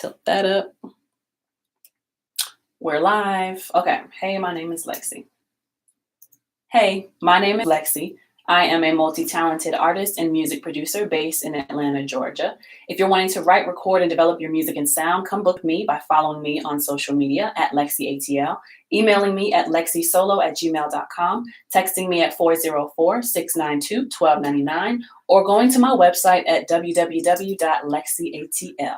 Tilt that up. We're live. Okay. Hey, my name is Lexi. Hey, my name is Lexi. I am a multi-talented artist and music producer based in Atlanta, Georgia. If you're wanting to write, record, and develop your music and sound, come book me by following me on social media at LexCATL, emailing me at lexisolo@gmail.com, texting me at 404-692-1299, or going to my website at www.lexcatl.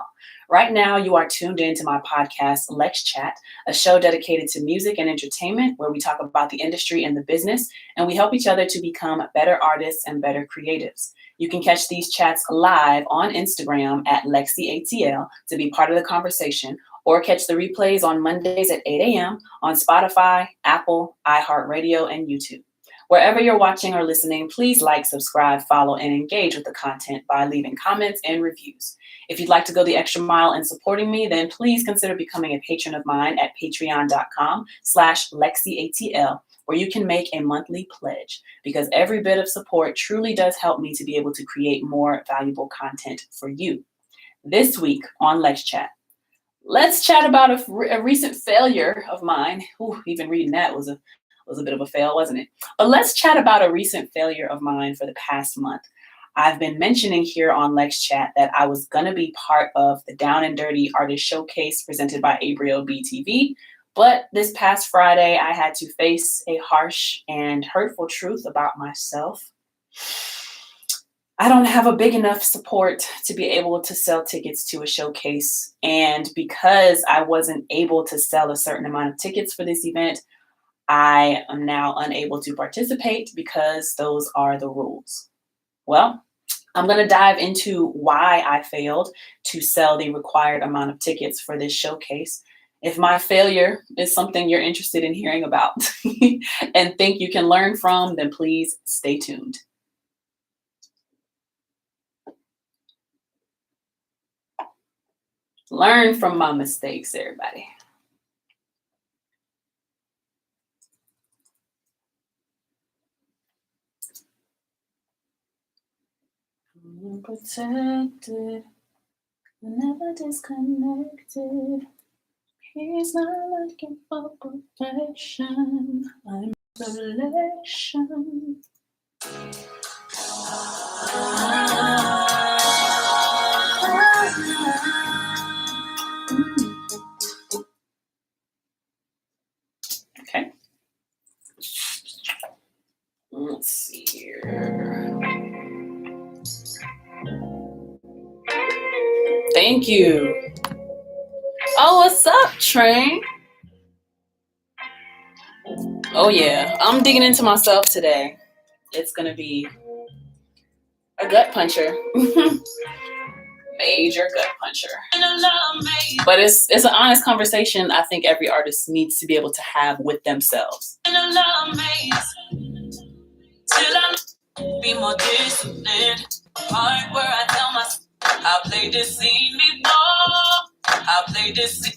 Right now, you are tuned in to my podcast, LexChat, a show dedicated to music and entertainment where we talk about the industry and the business, and we help each other to become better artists and better creatives. You can catch these chats live on Instagram at LexCATL to be part of the conversation, or catch the replays on Mondays at 8 a.m. on Spotify, Apple, iHeartRadio, and YouTube. Wherever you're watching or listening, please like, subscribe, follow, and engage with the content by leaving comments and reviews. If you'd like to go the extra mile in supporting me, then please consider becoming a patron of mine at patreon.com/LexCATL, where you can make a monthly pledge, because every bit of support truly does help me to be able to create more valuable content for you. This week on LexChat, let's chat about a recent failure of mine. Ooh, even reading that was a bit of a fail, wasn't it? But let's chat about a recent failure of mine for the past month. I've been mentioning here on LexChat that I was going to be part of the Down and Dirty Artist Showcase presented by Abril BTV, but this past Friday, I had to face a harsh and hurtful truth about myself. I don't have a big enough support to be able to sell tickets to a showcase, and because I wasn't able to sell a certain amount of tickets for this event, I am now unable to participate because those are the rules. Well, I'm going to dive into why I failed to sell the required amount of tickets for this showcase. If my failure is something you're interested in hearing about and think you can learn from, then please stay tuned. Learn from my mistakes, everybody. I'm protected, never disconnected. He's not looking for perfection. I'm selection. Okay. Let's see here. Thank you. Oh, what's up, Train? Oh, yeah. I'm digging into myself today. It's going to be a gut puncher. Major gut puncher. But it's an honest conversation I think every artist needs to be able to have with themselves. Be more disciplined. Part where I tell myself I played this scene before. I played this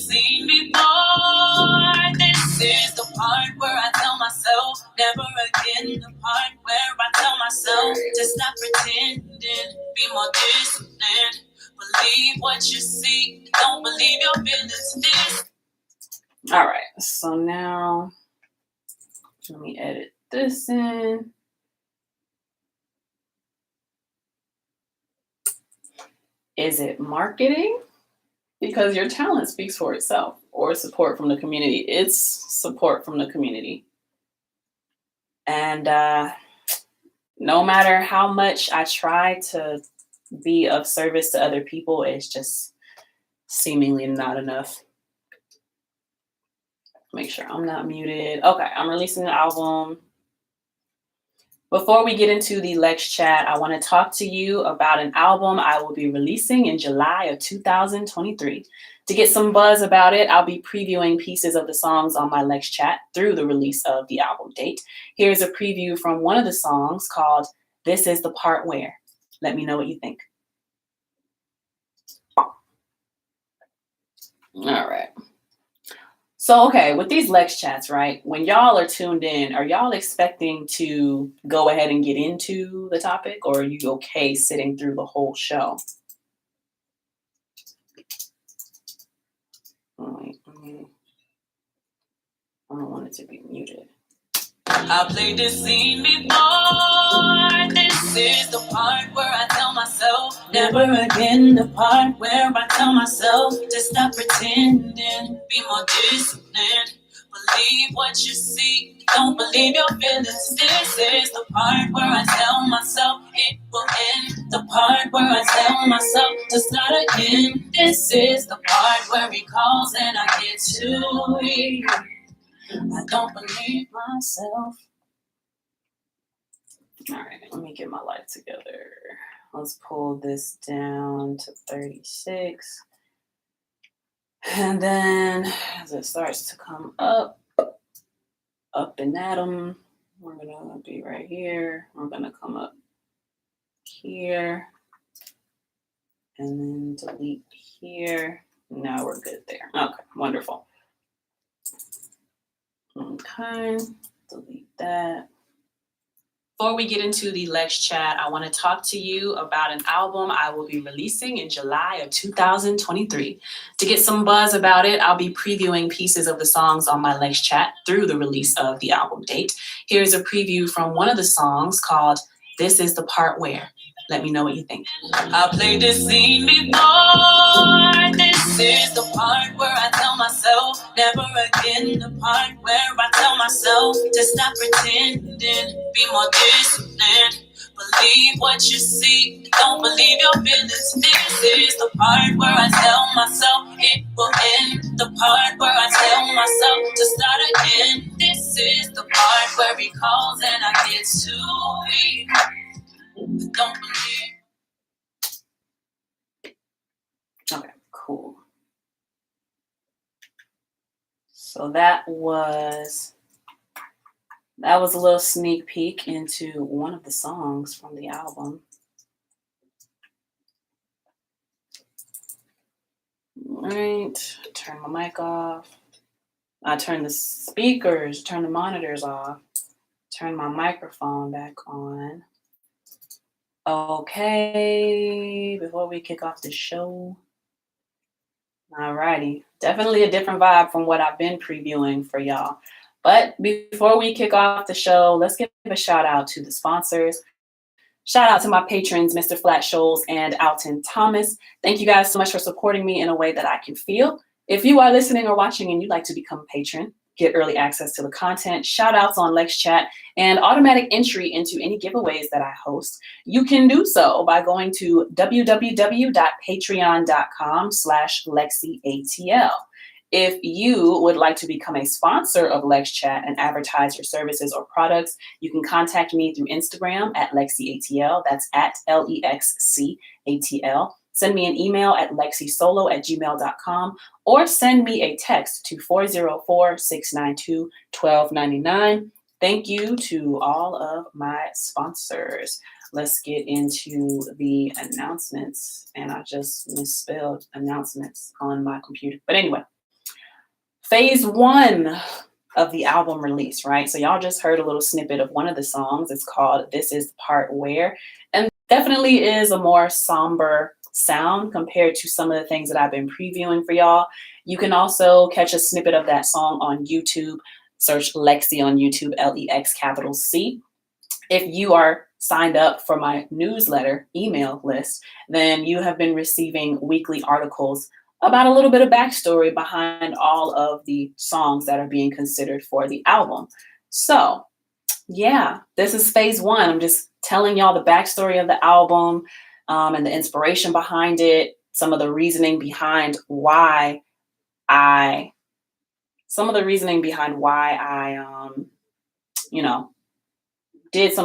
scene before. This is the part where I tell myself never again. The part where I tell myself to stop pretending. Be more disciplined. Believe what you see. Don't believe your feelings. All right. So now let me edit this in. Is it marketing? Because your talent speaks for itself, or support from the community. It's support from the community. And no matter how much I try to be of service to other people, it's just seemingly not enough. Make sure I'm not muted. Okay, I'm releasing the album. Before we get into the LexChat, I want to talk to you about an album I will be releasing in July of 2023. To get some buzz about it, I'll be previewing pieces of the songs on my LexChat through the release of the album date. Here's a preview from one of the songs called This Is the Part Where. Let me know what you think. All right. So, okay, with these LexChats, right, when y'all are tuned in, are y'all expecting to go ahead and get into the topic, or are you okay sitting through the whole show? Wait, I don't want it to be muted. I played this scene before. This is the part where I tell myself never again. The part where I tell myself to stop pretending, be more disciplined. Believe what you see, don't believe your feelings. This is the part where I tell myself it will end. The part where I tell myself to start again. This is the part where he calls and I get too weak. I don't believe myself. All right, let me get my life together. Let's pull this down to 36. And then as it starts to come up and at them, we're gonna be right here. We're gonna come up here and then delete here. Now we're good there. Okay, wonderful. Okay, delete that. Before we get into the Lex Chat, I want to talk to you about an album I will be releasing in July of 2023. To get some buzz about it, I'll be previewing pieces of the songs on my Lex Chat through the release of the album date. Here's a preview from one of the songs called This Is the Part Where. Let me know what you think. I played this scene before. This is the part where I tell myself never again. The part where I tell myself to stop pretending, be more disciplined. Believe what you see, don't believe your feelings. This is the part where I tell myself it will end. The part where I tell myself to start again. This is the part where he calls and I get too weak. Don't believe. Okay, cool. So that was a little sneak peek into one of the songs from the album. All right, turn my mic off. I turn the speakers, turn the monitors off, turn my microphone back on. Okay, before we kick off the show. Alrighty, definitely a different vibe from what I've been previewing for y'all. But before we kick off the show, let's give a shout out to the sponsors. Shout out to my patrons, Mr. Flat Shoals and Alton Thomas. Thank you guys so much for supporting me in a way that I can feel. If you are listening or watching and you'd like to become a patron, get early access to the content, shout outs on LexChat, and automatic entry into any giveaways that I host, you can do so by going to www.patreon.com/LexCATL. If you would like to become a sponsor of LexChat and advertise your services or products, you can contact me through Instagram at LexCATL. That's at LEXCATL. Send me an email at lexisolo@gmail.com or send me a text to 404-692-1299. Thank you to all of my sponsors. Let's get into the announcements. And I just misspelled announcements on my computer. But anyway, phase 1 of the album release, right? So y'all just heard a little snippet of one of the songs. It's called This Is the Part Where. And definitely is a more somber sound compared to some of the things that I've been previewing for y'all. You can also catch a snippet of that song on YouTube. Search LexC on YouTube, LEXCATL. If you are signed up for my newsletter email list, then you have been receiving weekly articles about a little bit of backstory behind all of the songs that are being considered for the album. So yeah, this is phase 1. I'm just telling y'all the backstory of the album, and the inspiration behind it, some of the reasoning behind why I did some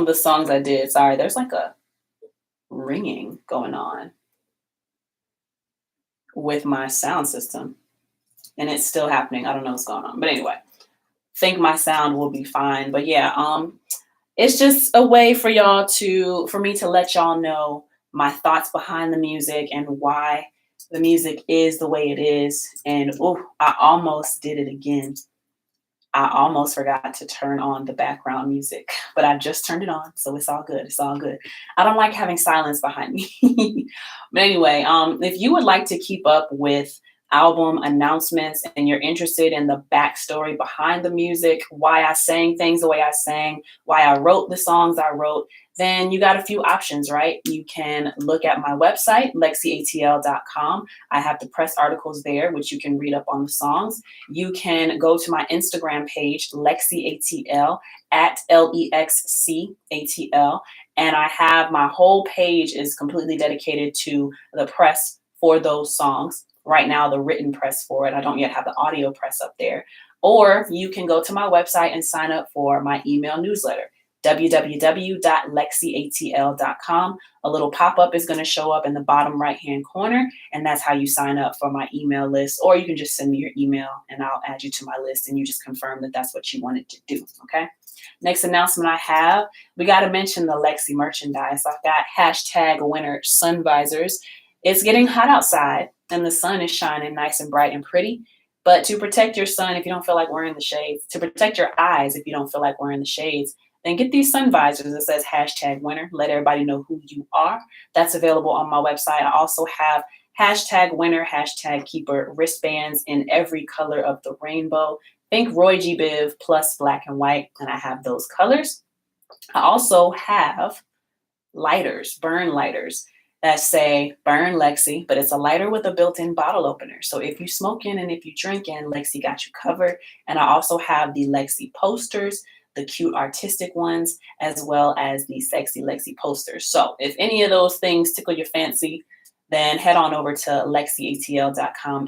of the songs I did. Sorry, there's like a ringing going on with my sound system and it's still happening. I don't know what's going on, but anyway, think my sound will be fine. But yeah, it's just a way for me to let y'all know my thoughts behind the music and why the music is the way it is. And I almost did it again. I almost forgot to turn on the background music, but I just turned it on, so it's all good. It's all good. I don't like having silence behind me. But anyway, if you would like to keep up with album announcements and you're interested in the backstory behind the music, why I sang things the way I sang, why I wrote the songs I wrote, then you got a few options, right? You can look at my website, LexCATL.com. I have the press articles there, which you can read up on the songs. You can go to my Instagram page, LexCATL, at LEXCATL. And I have my whole page is completely dedicated to the press for those songs. Right now, the written press for it. I don't yet have the audio press up there. Or you can go to my website and sign up for my email newsletter, www.LexCATL.com. A little pop-up is going to show up in the bottom right-hand corner, and that's how you sign up for my email list. Or you can just send me your email, and I'll add you to my list, and you just confirm that that's what you wanted to do, okay? Next announcement I have, we got to mention the LexC merchandise. I've got hashtag winter sun visors. It's getting hot outside, and the sun is shining nice and bright and pretty. But to protect your sun, if you don't feel like wearing the shades, to protect your eyes, if you don't feel like wearing the shades, then get these sun visors that says hashtag winter. Let everybody know who you are. That's available on my website. I also have hashtag winter, hashtag keeper wristbands in every color of the rainbow. Think Roy G. Biv plus black and white, and I have those colors. I also have lighters, burn lighters, that say burn LexC, but it's a lighter with a built-in bottle opener. So if you smoking and if you drinking, LexC got you covered. And I also have the LexC posters, the cute artistic ones, as well as the sexy LexC posters. So if any of those things tickle your fancy, then head on over to LexCATL.com,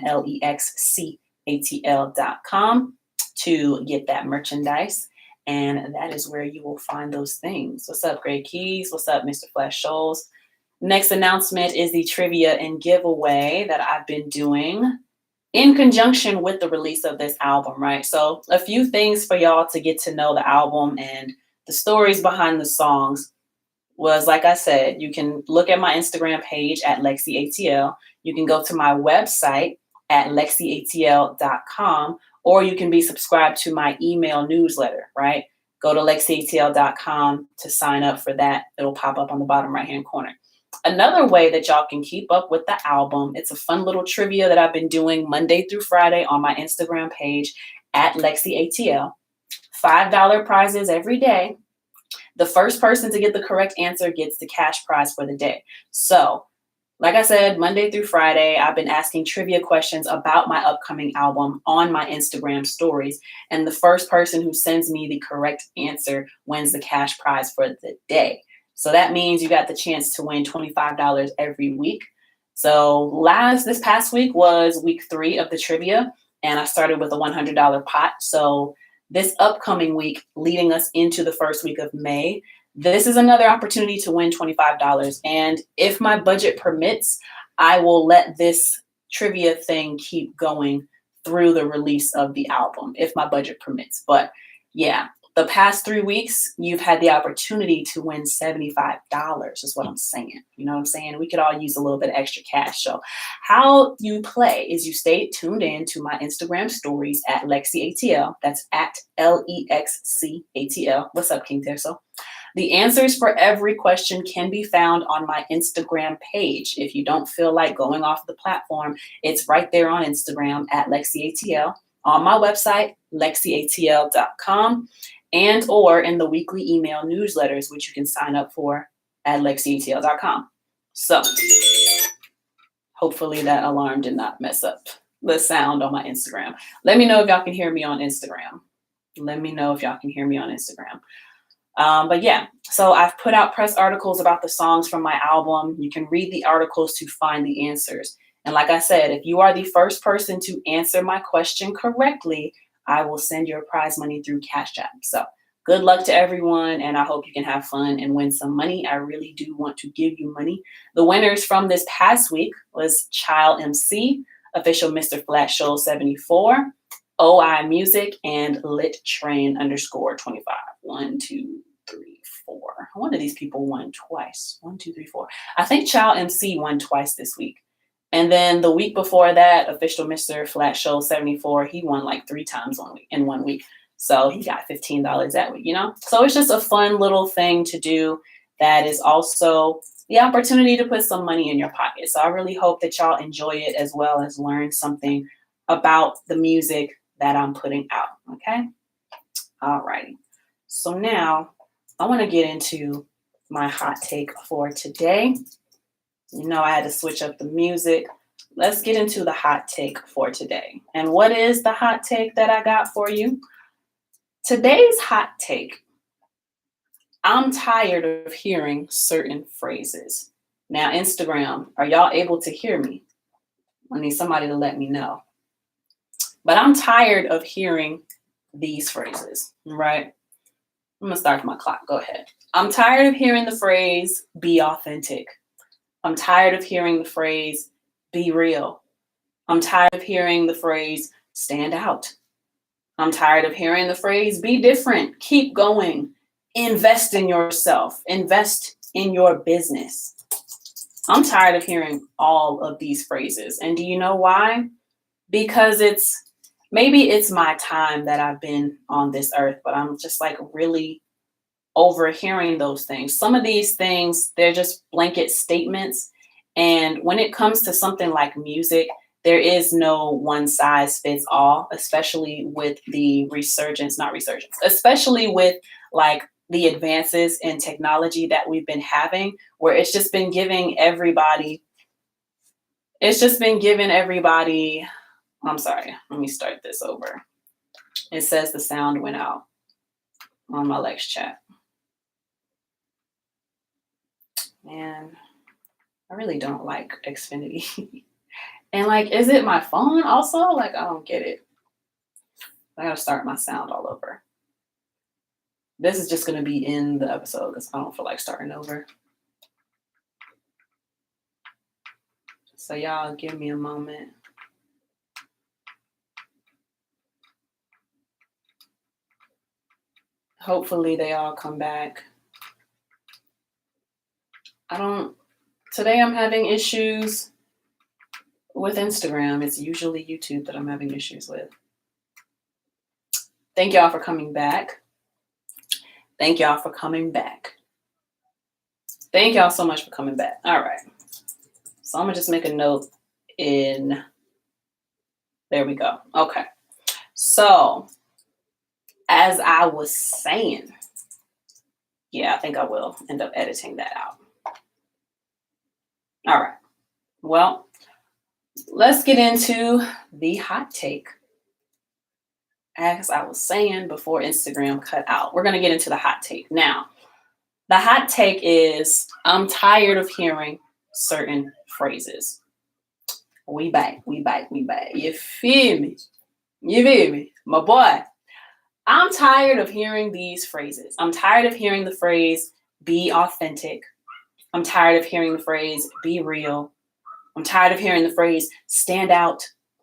LEXCATL.com to get that merchandise. And that is where you will find those things. What's up, Greg Keys? What's up, Mr. Flash Scholes? Next announcement is the trivia and giveaway that I've been doing in conjunction with the release of this album, right? So a few things for y'all to get to know the album and the stories behind the songs was, like I said, you can look at my Instagram page at LexCATL. You can go to my website at LexCATL.com, or you can be subscribed to my email newsletter, right? Go to LexCATL.com to sign up for that. It'll pop up on the bottom right-hand corner. Another way that y'all can keep up with the album, it's a fun little trivia that I've been doing Monday through Friday on my Instagram page at LexCATL. $5 prizes every day. The first person to get the correct answer gets the cash prize for the day. So, like I said, Monday through Friday, I've been asking trivia questions about my upcoming album on my Instagram stories. And the first person who sends me the correct answer wins the cash prize for the day. So that means you got the chance to win $25 every week. So this past week was week 3 of the trivia, and I started with a $100 pot. So this upcoming week, leading us into the first week of May, this is another opportunity to win $25. And if my budget permits, I will let this trivia thing keep going through the release of the album, if my budget permits. But yeah. The past 3 weeks, you've had the opportunity to win $75 is what I'm saying. You know what I'm saying? We could all use a little bit of extra cash. So how you play is you stay tuned in to my Instagram stories at LexCATL. That's at LEXCATL. What's up, King Terso? The answers for every question can be found on my Instagram page. If you don't feel like going off the platform, it's right there on Instagram at LexCATL. On my website, LexCATL.com. and or in the weekly email newsletters, which you can sign up for at LexCATL.com. So hopefully that alarm did not mess up the sound on my Instagram. Let me know if y'all can hear me on Instagram. But yeah, so I've put out press articles about the songs from my album. You can read the articles to find the answers. And like I said, if you are the first person to answer my question correctly, I will send your prize money through CashApp. So good luck to everyone, and I hope you can have fun and win some money. I really do want to give you money. The winners from this past week was Child MC, official Mr. Flat Show 74, OI Music, and Lit Train _25. 1, 2, 3, 4. One of these people won twice. 1, 2, 3, 4. I think Child MC won twice this week. And then the week before that, official Mr. Flat Show 74, he won like 3 times in 1 week. So he got $15 that week, you know? So it's just a fun little thing to do that is also the opportunity to put some money in your pocket. So I really hope that y'all enjoy it as well as learn something about the music that I'm putting out. Okay. Alrighty. So now I want to get into my hot take for today. You know, I had to switch up the music. Let's get into the hot take for today. And what is the hot take that I got for you? Today's hot take: I'm tired of hearing certain phrases. Now, Instagram, are y'all able to hear me? I need somebody to let me know. But I'm tired of hearing these phrases, right? I'm gonna start my clock. Go ahead. I'm tired of hearing the phrase, be authentic. I'm tired of hearing the phrase, be real. I'm tired of hearing the phrase, stand out. I'm tired of hearing the phrase, be different, keep going, invest in yourself, invest in your business. I'm tired of hearing all of these phrases. And do you know why? Because maybe it's my time that I've been on this earth, but I'm just like really overhearing those things. Some of these things, they're just blanket statements. And when it comes to something like music, there is no one size fits all, especially with the especially with like the advances in technology that we've been having, where it's just been giving everybody, I'm sorry, let me start this over. It says the sound went out on my LexChat. Man, I really don't like Xfinity. And like, is it my phone also? Like, I don't get it. I gotta start my sound all over. This is just gonna be in the episode because I don't feel like starting over. So y'all give me a moment. Hopefully they all come back. Today I'm having issues with Instagram. It's usually YouTube that I'm having issues with. Thank y'all for coming back. Thank y'all for coming back. Thank y'all so much for coming back. All right. So I'm gonna just make a note there we go. Okay. So as I was saying, yeah, I think I will end up editing that out. All right. Well, let's get into the hot take. As I was saying before Instagram cut out, we're going to get into the hot take. Now, the hot take is I'm tired of hearing certain phrases. We back. You feel me? My boy. I'm tired of hearing these phrases. I'm tired of hearing the phrase, be authentic. I'm tired of hearing the phrase, be real. I'm tired of hearing the phrase, stand out.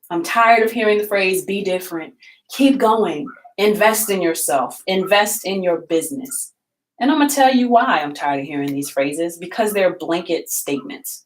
I'm tired of hearing the phrase, be different. Keep going. Invest in yourself. Invest in your business. And I'm going to tell you why I'm tired of hearing these phrases, because they're blanket statements.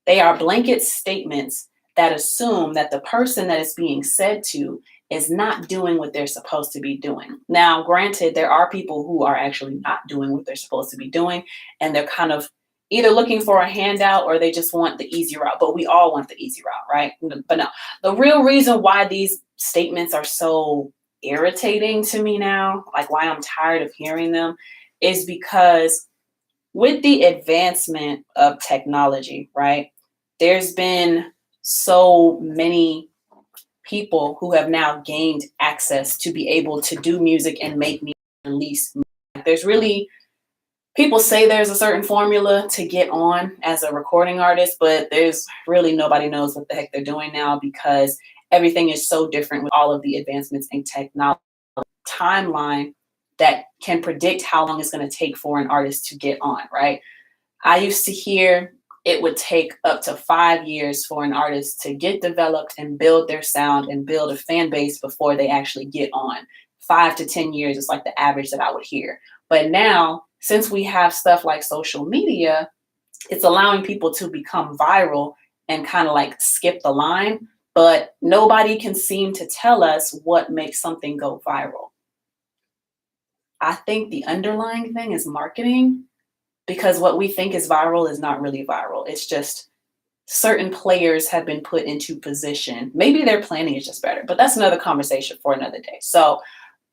They are blanket statements that assume that the person that is being said to is not doing what they're supposed to be doing. Now, granted, there are people who are actually not doing what they're supposed to be doing, and they're kind of either looking for a handout or they just want the easy route. But we all want the easy route, right? But no, the real reason why these statements are so irritating to me now, like why I'm tired of hearing them, is because with the advancement of technology, right, there's been so many people who have now gained access to be able to do music and make music, release music. There's really, people say there's a certain formula to get on as a recording artist, but there's really nobody knows what the heck they're doing now, because everything is so different with all of the advancements in technology. Timeline that can predict how long it's going to take for an artist to get on, right? I used to hear it would take up to 5 years for an artist to get developed and build their sound and build a fan base before they actually get on. 5 to 10 years is like the average that I would hear. But now, since we have stuff like social media, it's allowing people to become viral and kind of like skip the line, but nobody can seem to tell us what makes something go viral. I think the underlying thing is marketing, because what we think is viral is not really viral. It's just certain players have been put into position. Maybe their planning is just better, but that's another conversation for another day. So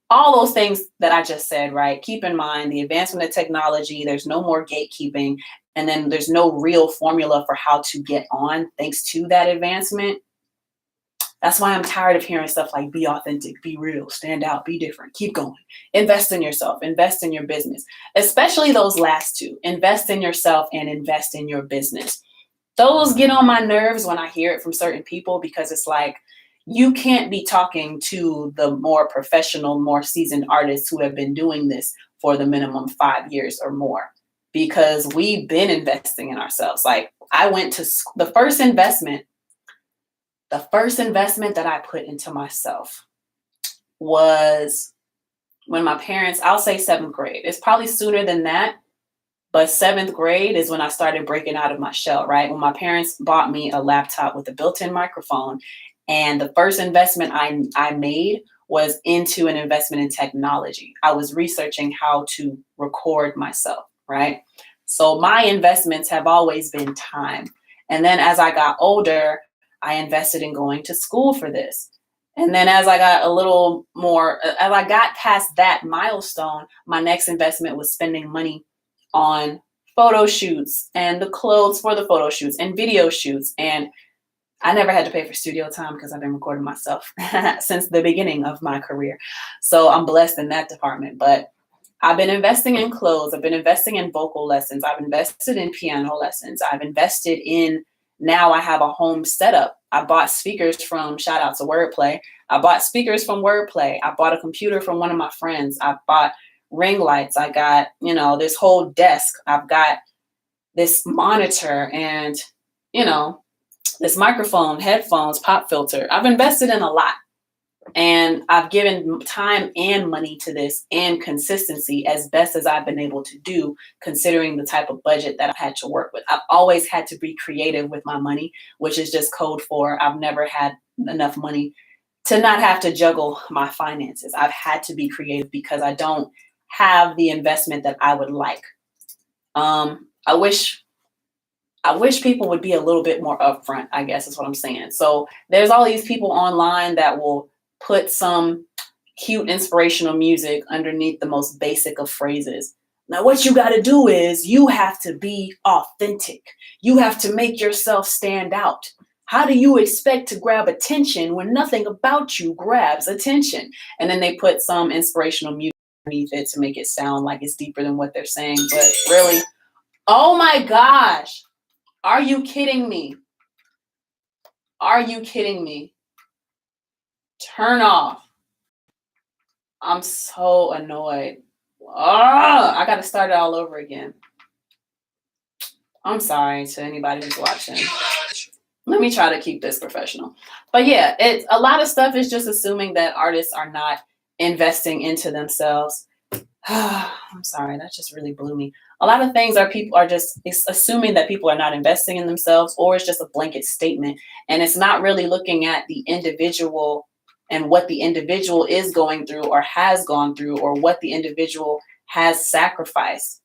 all those things that I just said, right? Keep in mind the advancement of technology, there's no more gatekeeping, and then there's no real formula for how to get on thanks to that advancement. That's why I'm tired of hearing stuff like be authentic, be real, stand out, be different, keep going. Invest in yourself, invest in your business, especially those last two. Invest in yourself and invest in your business. Those get on my nerves when I hear it from certain people, because it's like, you can't be talking to the more professional, more seasoned artists who have been doing this for the minimum 5 years or more, because we've been investing in ourselves. Like, I went to the first investment that I put into myself was when my parents, I'll say 7th grade. It's probably sooner than that, but 7th grade is when I started breaking out of my shell, right? When my parents bought me a laptop with a built-in microphone. And the first investment I made was into an investment in technology. I was researching how to record myself, right? So my investments have always been time. And then as I got older, I invested in going to school for this. And then as I got a little more, as I got past that milestone, my next investment was spending money on photo shoots and the clothes for the photo shoots and video shoots. And I never had to pay for studio time because I've been recording myself since the beginning of my career. So I'm blessed in that department. But I've been investing in clothes. I've been investing in vocal lessons. I've invested in piano lessons. I've invested in, now I have a home setup. I bought speakers from, shout out to Wordplay. I bought speakers from Wordplay. I bought a computer from one of my friends. I bought ring lights. I got, this whole desk. I've got this monitor and, this microphone, headphones, pop filter. I've invested in a lot, and I've given time and money to this and consistency as best as I've been able to do, considering the type of budget that I've had to work with. I've always had to be creative with my money, which is just code for I've never had enough money to not have to juggle my finances. I've had to be creative because I don't have the investment that I would like. I wish people would be a little bit more upfront, I guess is what I'm saying. So there's all these people online that will put some cute inspirational music underneath the most basic of phrases. Now, what you got to do is you have to be authentic. You have to make yourself stand out. How do you expect to grab attention when nothing about you grabs attention? And then they put some inspirational music underneath it to make it sound like it's deeper than what they're saying. But really, oh my gosh. Are you kidding me? Are you kidding me? Turn off. I'm so annoyed. I got to start it all over again. I'm sorry to anybody who's watching. Let me try to keep this professional. But yeah, a lot of stuff is just assuming that artists are not investing into themselves. I'm sorry, that just really blew me. A lot of things people are just assuming that people are not investing in themselves, or it's just a blanket statement. And it's not really looking at the individual and what the individual is going through or has gone through, or what the individual has sacrificed.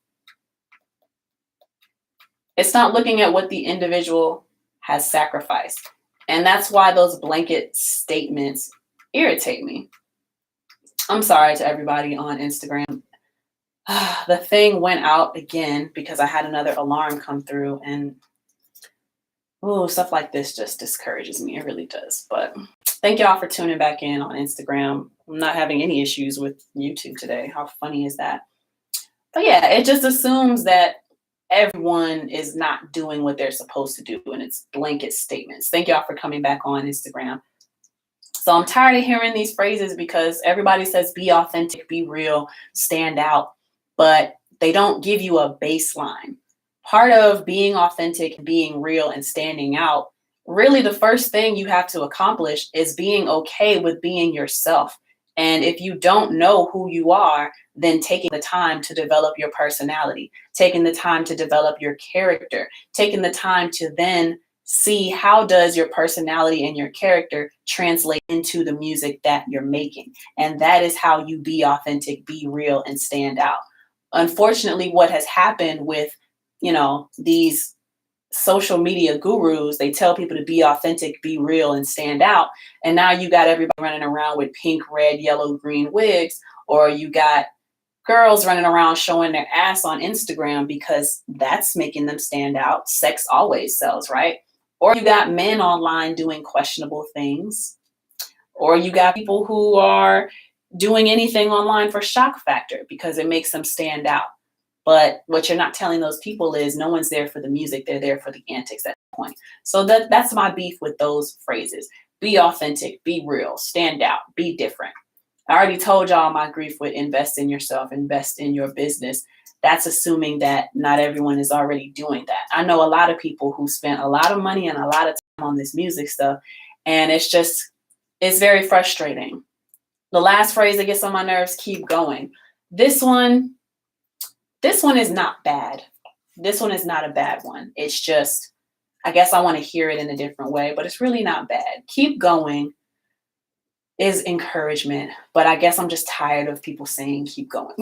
It's not looking at what the individual has sacrificed. And that's why those blanket statements irritate me. I'm sorry to everybody on Instagram. The thing went out again because I had another alarm come through, and stuff like this just discourages me. It really does. But thank y'all for tuning back in on Instagram. I'm not having any issues with YouTube today. How funny is that? But yeah, it just assumes that everyone is not doing what they're supposed to do, and it's blanket statements. Thank y'all for coming back on Instagram. So I'm tired of hearing these phrases because everybody says be authentic, be real, stand out, but they don't give you a baseline. Part of being authentic, being real, and standing out, really the first thing you have to accomplish is being okay with being yourself. And if you don't know who you are, then taking the time to develop your personality, taking the time to develop your character, taking the time to then see how does your personality and your character translate into the music that you're making. And that is how you be authentic, be real, and stand out. Unfortunately, what has happened with these social media gurus, they tell people to be authentic, be real, and stand out. And now you got everybody running around with pink, red, yellow, green wigs, or you got girls running around showing their ass on Instagram because that's making them stand out. Sex always sells, right? Or you got men online doing questionable things, or you got people who are doing anything online for shock factor because it makes them stand out. But what you're not telling those people is no one's there for the music, they're there for the antics at that point. So that's my beef with those phrases. Be authentic, be real, stand out, be different. I already told y'all my grief with invest in yourself, invest in your business. That's assuming that not everyone is already doing that. I know a lot of people who spent a lot of money and a lot of time on this music stuff, and it's very frustrating. The last phrase that gets on my nerves, keep going. This one is not bad. This one is not a bad one. It's just, I guess I want to hear it in a different way, but it's really not bad. Keep going is encouragement, but I guess I'm just tired of people saying keep going.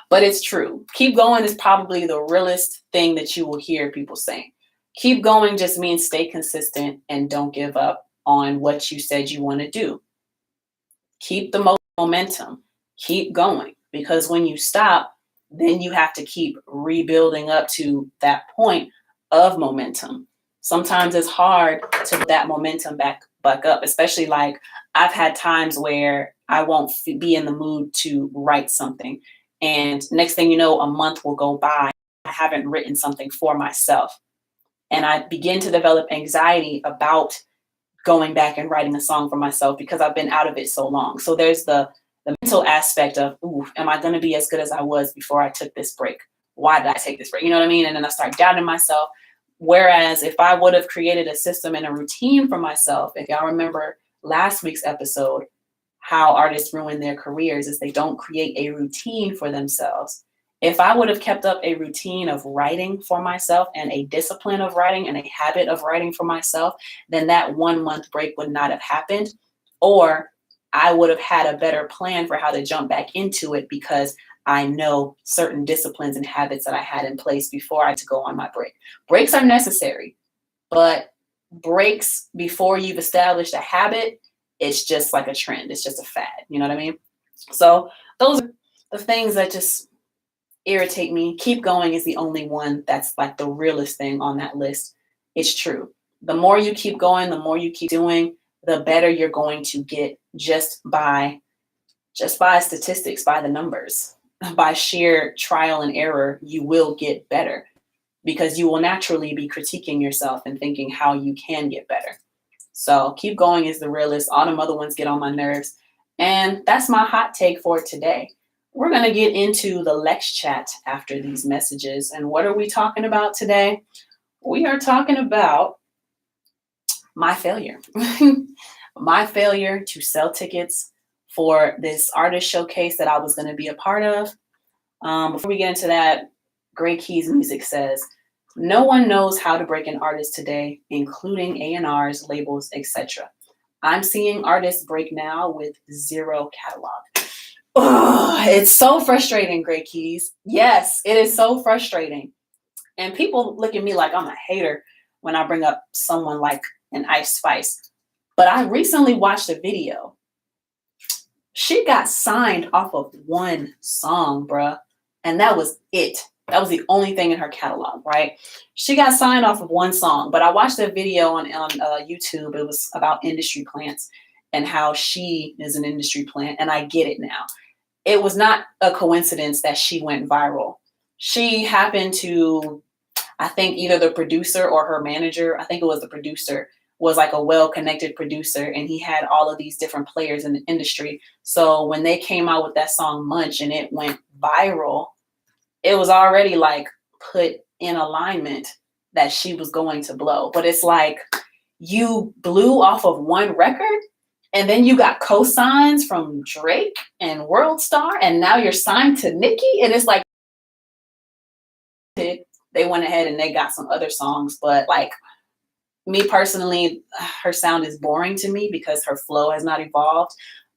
But it's true. Keep going is probably the realest thing that you will hear people saying. Keep going just means stay consistent and don't give up on what you said you want to do. Keep the momentum. Keep going, because when you stop, then you have to keep rebuilding up to that point of momentum. Sometimes it's hard to put that momentum back up, especially like I've had times where I won't be in the mood to write something. And next thing you know, a month will go by. I haven't written something for myself. And I begin to develop anxiety about going back and writing a song for myself because I've been out of it so long. So there's the mental aspect of, ooh, am I going to be as good as I was before I took this break? Why did I take this break? You know what I mean? And then I start doubting myself. Whereas if I would have created a system and a routine for myself, if y'all remember last week's episode, how artists ruin their careers is they don't create a routine for themselves. If I would have kept up a routine of writing for myself and a discipline of writing and a habit of writing for myself, then that 1 month break would not have happened. Or I would have had a better plan for how to jump back into it because I know certain disciplines and habits that I had in place before I had to go on my break. Breaks are necessary, but breaks before you've established a habit, it's just like a trend. It's just a fad. You know what I mean? So those are the things that just irritate me. Keep going is the only one that's like the realest thing on that list. It's true. The more you keep going, the more you keep doing, the better you're going to get just by statistics, by the numbers. By sheer trial and error, you will get better because you will naturally be critiquing yourself and thinking how you can get better. So keep going is the realest. All them other ones get on my nerves. And that's my hot take for today. We're going to get into the LexChat after these messages. And what are we talking about today? We are talking about my failure. My failure to sell tickets for this artist showcase that I was going to be a part of. Before we get into that, Gray Keys Music says, no one knows how to break an artist today, including A&Rs, labels, etc. I'm seeing artists break now with zero catalog. Oh, it's so frustrating, Gray Keys. Yes, it is so frustrating. And people look at me like I'm a hater when I bring up someone like an Ice Spice. But I recently watched a video. She got signed off of one song, bruh. And that was it. That was the only thing in her catalog, right? She got signed off of one song. But I watched a video on YouTube. It was about industry plants and how she is an industry plant. And I get it now. It was not a coincidence that she went viral. She happened to, I think either the producer or her manager, I think it was the producer, was like a well-connected producer, and he had all of these different players in the industry. So when they came out with that song Munch and it went viral, it was already like put in alignment that she was going to blow. But it's like you blew off of one record and then you got co-signs from Drake and World Star, and now you're signed to Nicki, and it's like they went ahead and they got some other songs, but like me personally, her sound is boring to me because her flow has not evolved.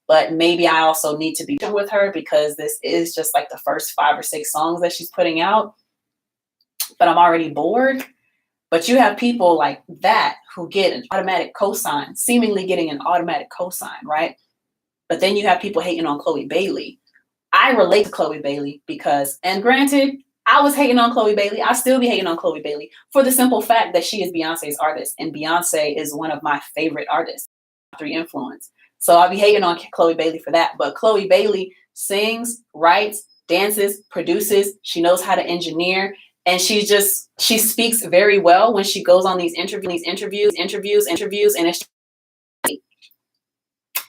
But maybe I also need to be with her because this is just like the first 5 or 6 songs that she's putting out. but I'm already bored. But you have people like that who get an automatic cosign, seemingly getting an automatic cosign, right? But then you have people hating on Chloe Bailey. I relate to Chloe Bailey because, and granted, I was hating on Chloe Bailey. I still be hating on Chloe Bailey for the simple fact that she is Beyonce's artist, and Beyonce is one of my favorite artists, 3 influence. So I'll be hating on Chloe Bailey for that. But Chloe Bailey sings, writes, dances, produces. She knows how to engineer, and she speaks very well when she goes on these interviews, and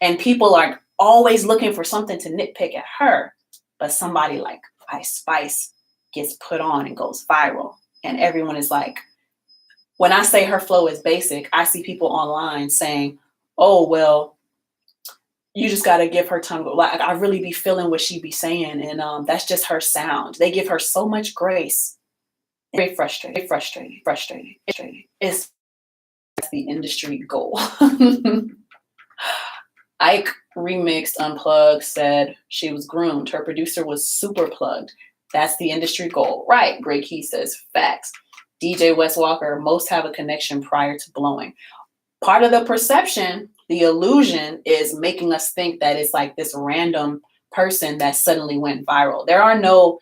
and people are always looking for something to nitpick at her. But somebody like Ice Spice gets put on and goes viral, and everyone is like, when I say her flow is basic, I see people online saying, oh, well, you just got to give her time. Like, I really be feeling what she be saying. And that's just her sound. They give her so much grace. Very frustrating. It's the industry goal. Ike Remixed Unplugged said she was groomed. Her producer was super plugged. That's the industry goal. Right. Greg Key says facts. DJ Wes Walker, most have a connection prior to blowing. Part of the perception, the illusion, is making us think that it's like this random person that suddenly went viral. There are no,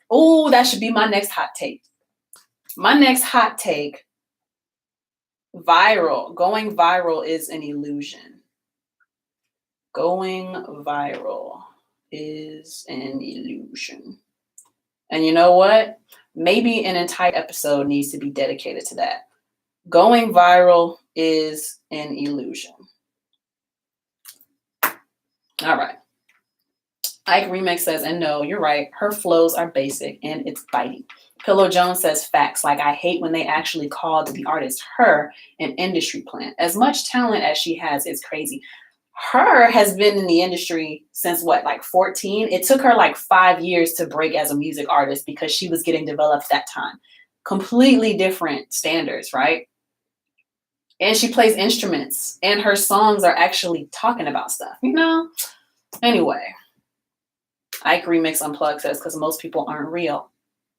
oh, that should be my next hot take. My next hot take, going viral is an illusion. Going viral is an illusion. And you know what? Maybe an entire episode needs to be dedicated to that. Going viral is an illusion. All right. Ike Remix says, and no, you're right. Her flows are basic and it's bitey. Pillow Jones says facts. Like, I hate when they actually called the artist her an industry plant. As much talent as she has is crazy. Her has been in the industry since what, like 14? It took her like 5 years to break as a music artist because she was getting developed that time. Completely different standards, right? And she plays instruments and her songs are actually talking about stuff, you know? Anyway, Ike Remix Unplugged says, because most people aren't real.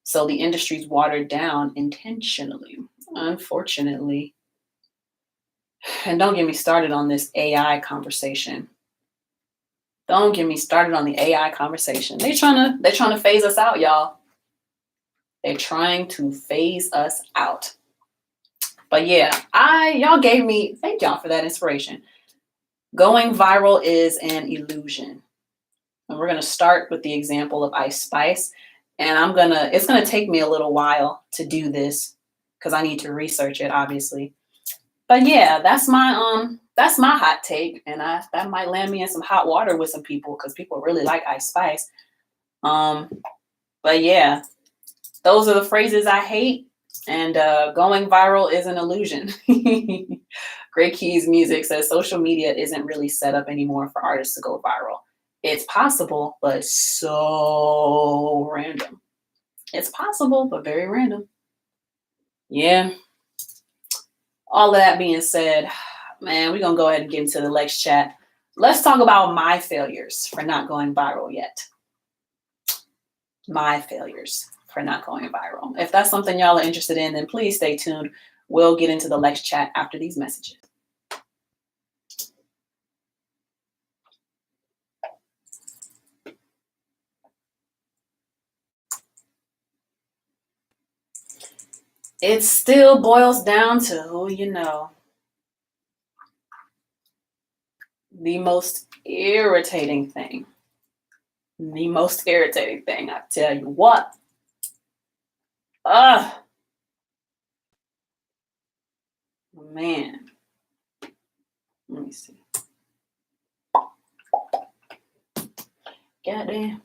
So the industry's watered down intentionally, unfortunately. And don't get me started on this AI conversation. Don't get me started on the AI conversation. They're trying to phase us out, y'all. They're trying to phase us out. But yeah, y'all gave me, thank y'all for that inspiration. Going viral is an illusion. And we're going to start with the example of Ice Spice. And it's going to take me a little while to do this because I need to research it, obviously. But yeah, that's my hot take. And that might land me in some hot water with some people because people really like Ice Spice. But yeah, those are the phrases I hate. And going viral is an illusion. Great Keys Music says social media isn't really set up anymore for artists to go viral. It's possible, but so random. It's possible, but very random. Yeah. All of that being said, man, we're going to go ahead and get into the Lex Chat. Let's talk about my failures for not going viral yet. My failures for not going viral. If that's something y'all are interested in, then please stay tuned. We'll get into the Lex Chat after these messages. It still boils down to who you know. The most irritating thing, I tell you what. Man. Let me see. Goddamn.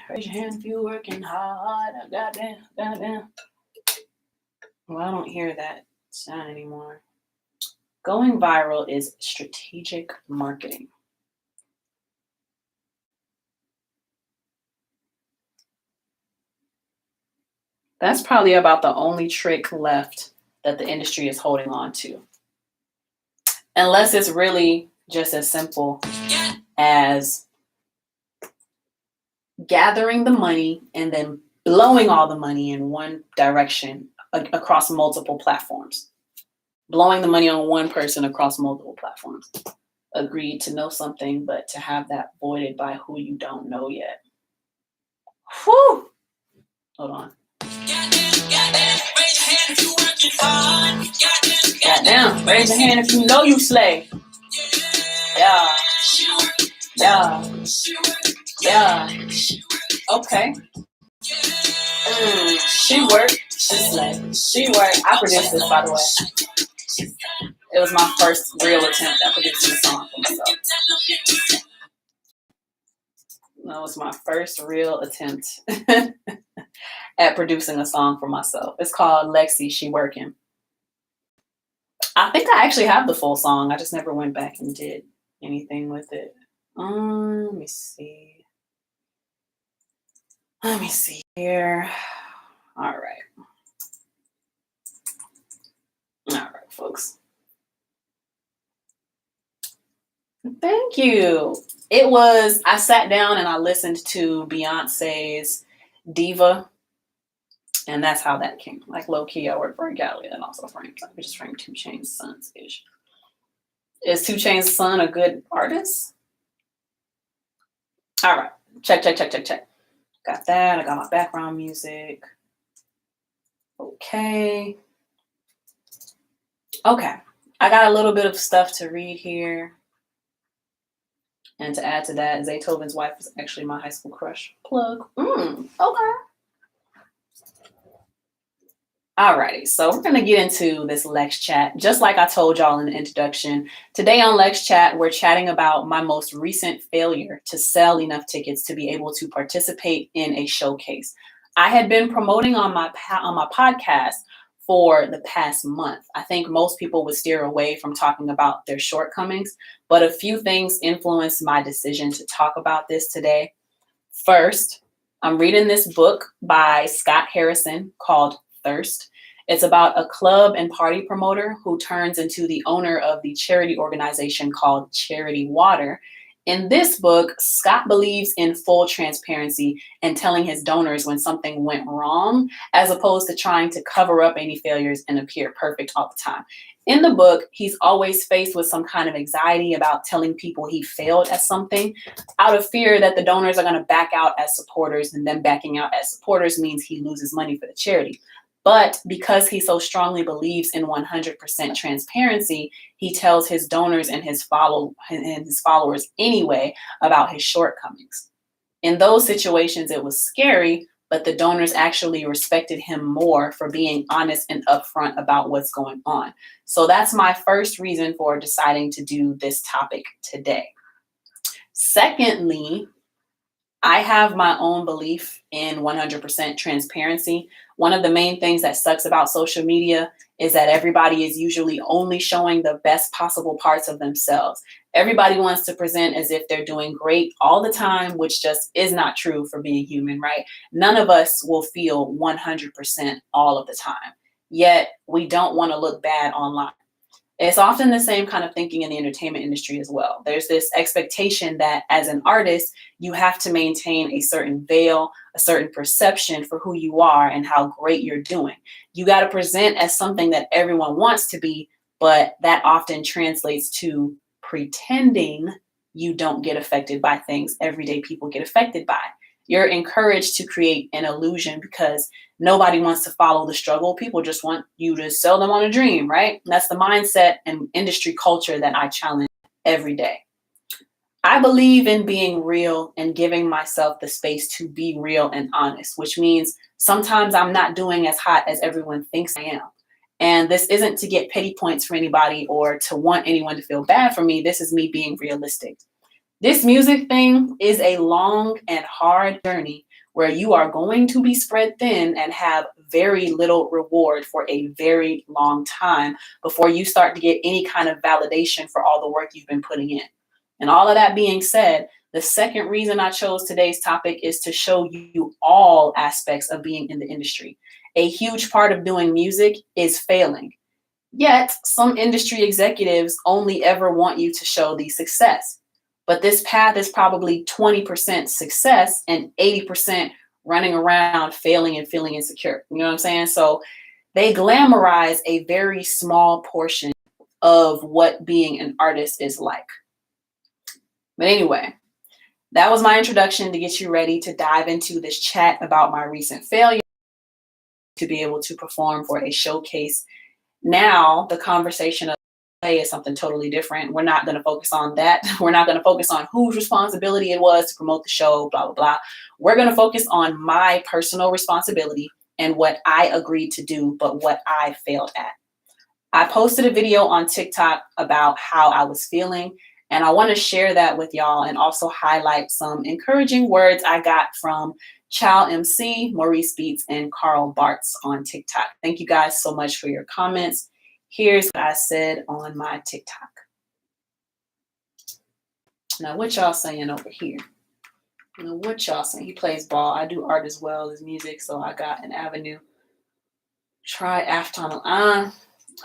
Raise your hand if you're working hard. Goddamn. Well, I don't hear that sound anymore. Going viral is strategic marketing. That's probably about the only trick left that the industry is holding on to. Unless it's really just as simple as gathering the money and then blowing all the money in one direction across multiple platforms. Blowing the money on one person across multiple platforms. Agreed to know something, but to have that voided by who you don't know yet. Whew! Hold on. Goddamn, raise your hand if you know you slay. Yeah. Yeah. Yeah. Okay. She worked. She slay. She worked. I produced this, by the way. It was my first real attempt at producing a song for myself. That was my first real attempt at producing a song for myself. It's called LexC, She Working. I think I actually have the full song. I just never went back and did anything with it. Let me see. Let me see here. All right. All right, folks. Thank you. I sat down and I listened to Beyonce's Diva. And that's how that came. Like low key, I work for a gallery and also we just framed 2 Chainz' sons-ish. Is 2 Chainz' son a good artist? All right. Check. Got that. I got my background music. Okay. Okay. I got a little bit of stuff to read here. And to add to that, Zaytoven's wife was actually my high school crush. Plug. Okay. Alrighty, so we're going to get into this LexChat. Just like I told y'all in the introduction, today on LexChat, we're chatting about my most recent failure to sell enough tickets to be able to participate in a showcase. I had been promoting on my podcast for the past month. I think most people would steer away from talking about their shortcomings, but a few things influenced my decision to talk about this today. First, I'm reading this book by Scott Harrison called Thirst. It's about a club and party promoter who turns into the owner of the charity organization called Charity Water. In this book, Scott believes in full transparency and telling his donors when something went wrong, as opposed to trying to cover up any failures and appear perfect all the time. In the book, he's always faced with some kind of anxiety about telling people he failed at something out of fear that the donors are going to back out as supporters, and them backing out as supporters means he loses money for the charity. But because he so strongly believes in 100% transparency, he tells his donors and his followers anyway about his shortcomings. In those situations, it was scary, but the donors actually respected him more for being honest and upfront about what's going on. So that's my first reason for deciding to do this topic today. Secondly, I have my own belief in 100% transparency. One of the main things that sucks about social media is that everybody is usually only showing the best possible parts of themselves. Everybody wants to present as if they're doing great all the time, which just is not true for being human, right? None of us will feel 100% all of the time. Yet we don't want to look bad online. It's often the same kind of thinking in the entertainment industry as well. There's this expectation that as an artist, you have to maintain a certain veil, a certain perception for who you are and how great you're doing. You got to present as something that everyone wants to be, but that often translates to pretending you don't get affected by things everyday people get affected by. You're encouraged to create an illusion because nobody wants to follow the struggle. People just want you to sell them on a dream, right? And that's the mindset and industry culture that I challenge every day. I believe in being real and giving myself the space to be real and honest, which means sometimes I'm not doing as hot as everyone thinks I am. And this isn't to get petty points for anybody or to want anyone to feel bad for me. This is me being realistic. This music thing is a long and hard journey where you are going to be spread thin and have very little reward for a very long time before you start to get any kind of validation for all the work you've been putting in. And all of that being said, the second reason I chose today's topic is to show you all aspects of being in the industry. A huge part of doing music is failing. Yet, some industry executives only ever want you to show the success. But this path is probably 20% success and 80% running around failing and feeling insecure. You know what I'm saying? So they glamorize a very small portion of what being an artist is like. But anyway, that was my introduction to get you ready to dive into this chat about my recent failure to be able to perform for a showcase. Now, the conversation of play is something totally different. We're not going to focus on that. We're not going to focus on whose responsibility it was to promote the show, blah, blah, blah. We're going to focus on my personal responsibility and what I agreed to do, but what I failed at. I posted a video on TikTok about how I was feeling, and I want to share that with y'all and also highlight some encouraging words I got from Chow MC, Maurice Beats, and Carl Bartz on TikTok. Thank you guys so much for your comments. Here's what I said on my TikTok. Now, what y'all saying over here? You know, what y'all saying? He plays ball. I do art as well as music, so I got an avenue. Try Afton.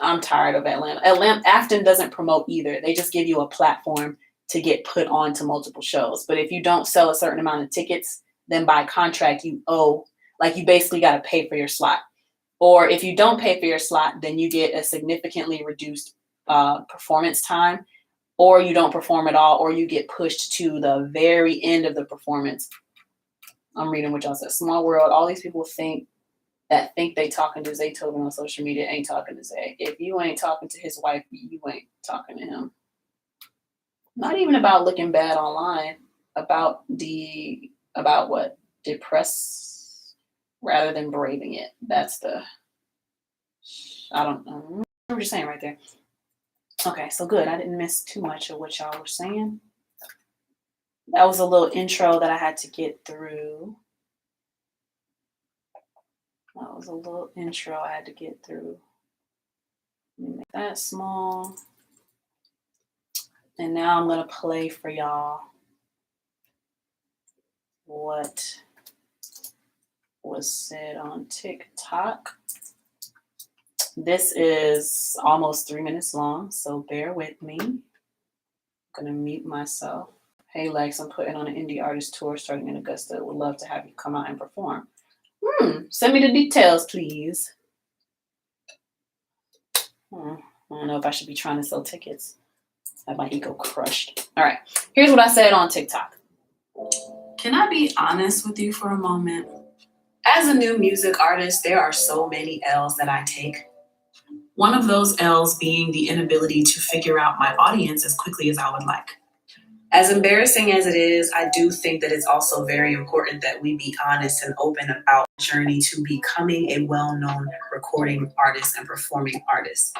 I'm tired of Atlanta. Afton doesn't promote either. They just give you a platform to get put on to multiple shows. But if you don't sell a certain amount of tickets, then by contract you owe, like you basically got to pay for your slot. Or if you don't pay for your slot, then you get a significantly reduced performance time, or you don't perform at all, or you get pushed to the very end of the performance. I'm reading what y'all said. Small world. All these people think they talking to Zaytoven on social media ain't talking to Zay. If you ain't talking to his wife, you ain't talking to him. Not even about looking bad online, about what? Depress rather than braving it. That's the, I don't know what you're saying right there. Okay, so good. I didn't miss too much of what y'all were saying. That was a little intro that I had to get through. That was a little intro I had to get through. Let me make that small. And now I'm going to play for y'all what was said on TikTok. This is almost 3 minutes long, so bear with me. I'm going to mute myself. Hey, Lex, I'm putting on an indie artist tour starting in Augusta. Would love to have you come out and perform. Send me the details, please. I don't know if I should be trying to sell tickets. I have my ego crushed. All right, here's what I said on TikTok. Can I be honest with you for a moment? As a new music artist, there are so many L's that I take. One of those L's being the inability to figure out my audience as quickly as I would like. As embarrassing as it is, I do think that it's also very important that we be honest and open about the journey to becoming a well-known recording artist and performing artist.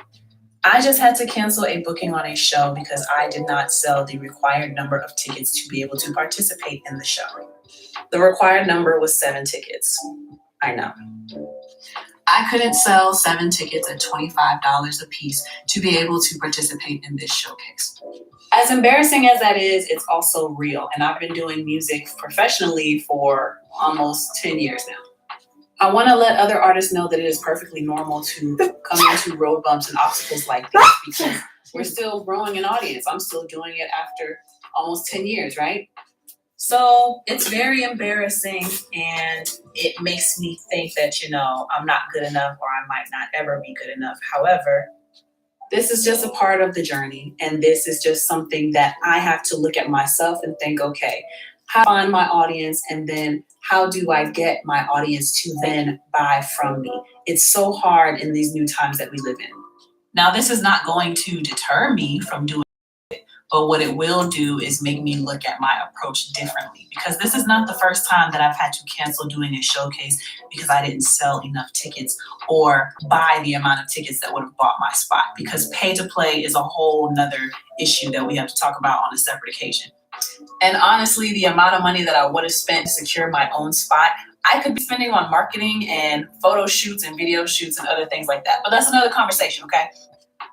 I just had to cancel a booking on a show because I did not sell the required number of tickets to be able to participate in the show. The required number was 7 tickets. I know. I couldn't sell 7 tickets at $25 a piece to be able to participate in this showcase. As embarrassing as that is, it's also real, and I've been doing music professionally for almost 10 years now. I want to let other artists know that it is perfectly normal to come into road bumps and obstacles like this because we're still growing an audience. I'm still doing it after almost 10 years, right? So it's very embarrassing, and it makes me think that, I'm not good enough, or I might not ever be good enough. However, this is just a part of the journey, and this is just something that I have to look at myself and think, okay, how do I find my audience, and then how do I get my audience to then buy from me? It's so hard in these new times that we live in. Now, this is not going to deter me from doing it, but what it will do is make me look at my approach differently, because this is not the first time that I've had to cancel doing a showcase because I didn't sell enough tickets or buy the amount of tickets that would have bought my spot, because pay to play is a whole nother issue that we have to talk about on a separate occasion. And honestly, the amount of money that I would have spent to secure my own spot, I could be spending on marketing and photo shoots and video shoots and other things like that. But that's another conversation, okay?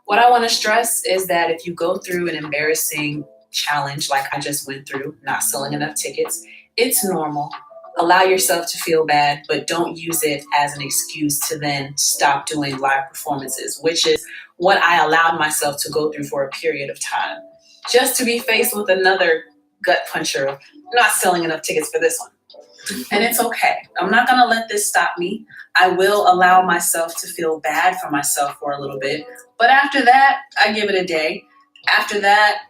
What I want to stress is that if you go through an embarrassing challenge like I just went through, not selling enough tickets, it's normal. Allow yourself to feel bad, but don't use it as an excuse to then stop doing live performances, which is what I allowed myself to go through for a period of time, just to be faced with another gut puncher of not selling enough tickets for this one. And it's okay. I'm not going to let this stop me. I will allow myself to feel bad for myself for a little bit. But after that, I give it a day. After that,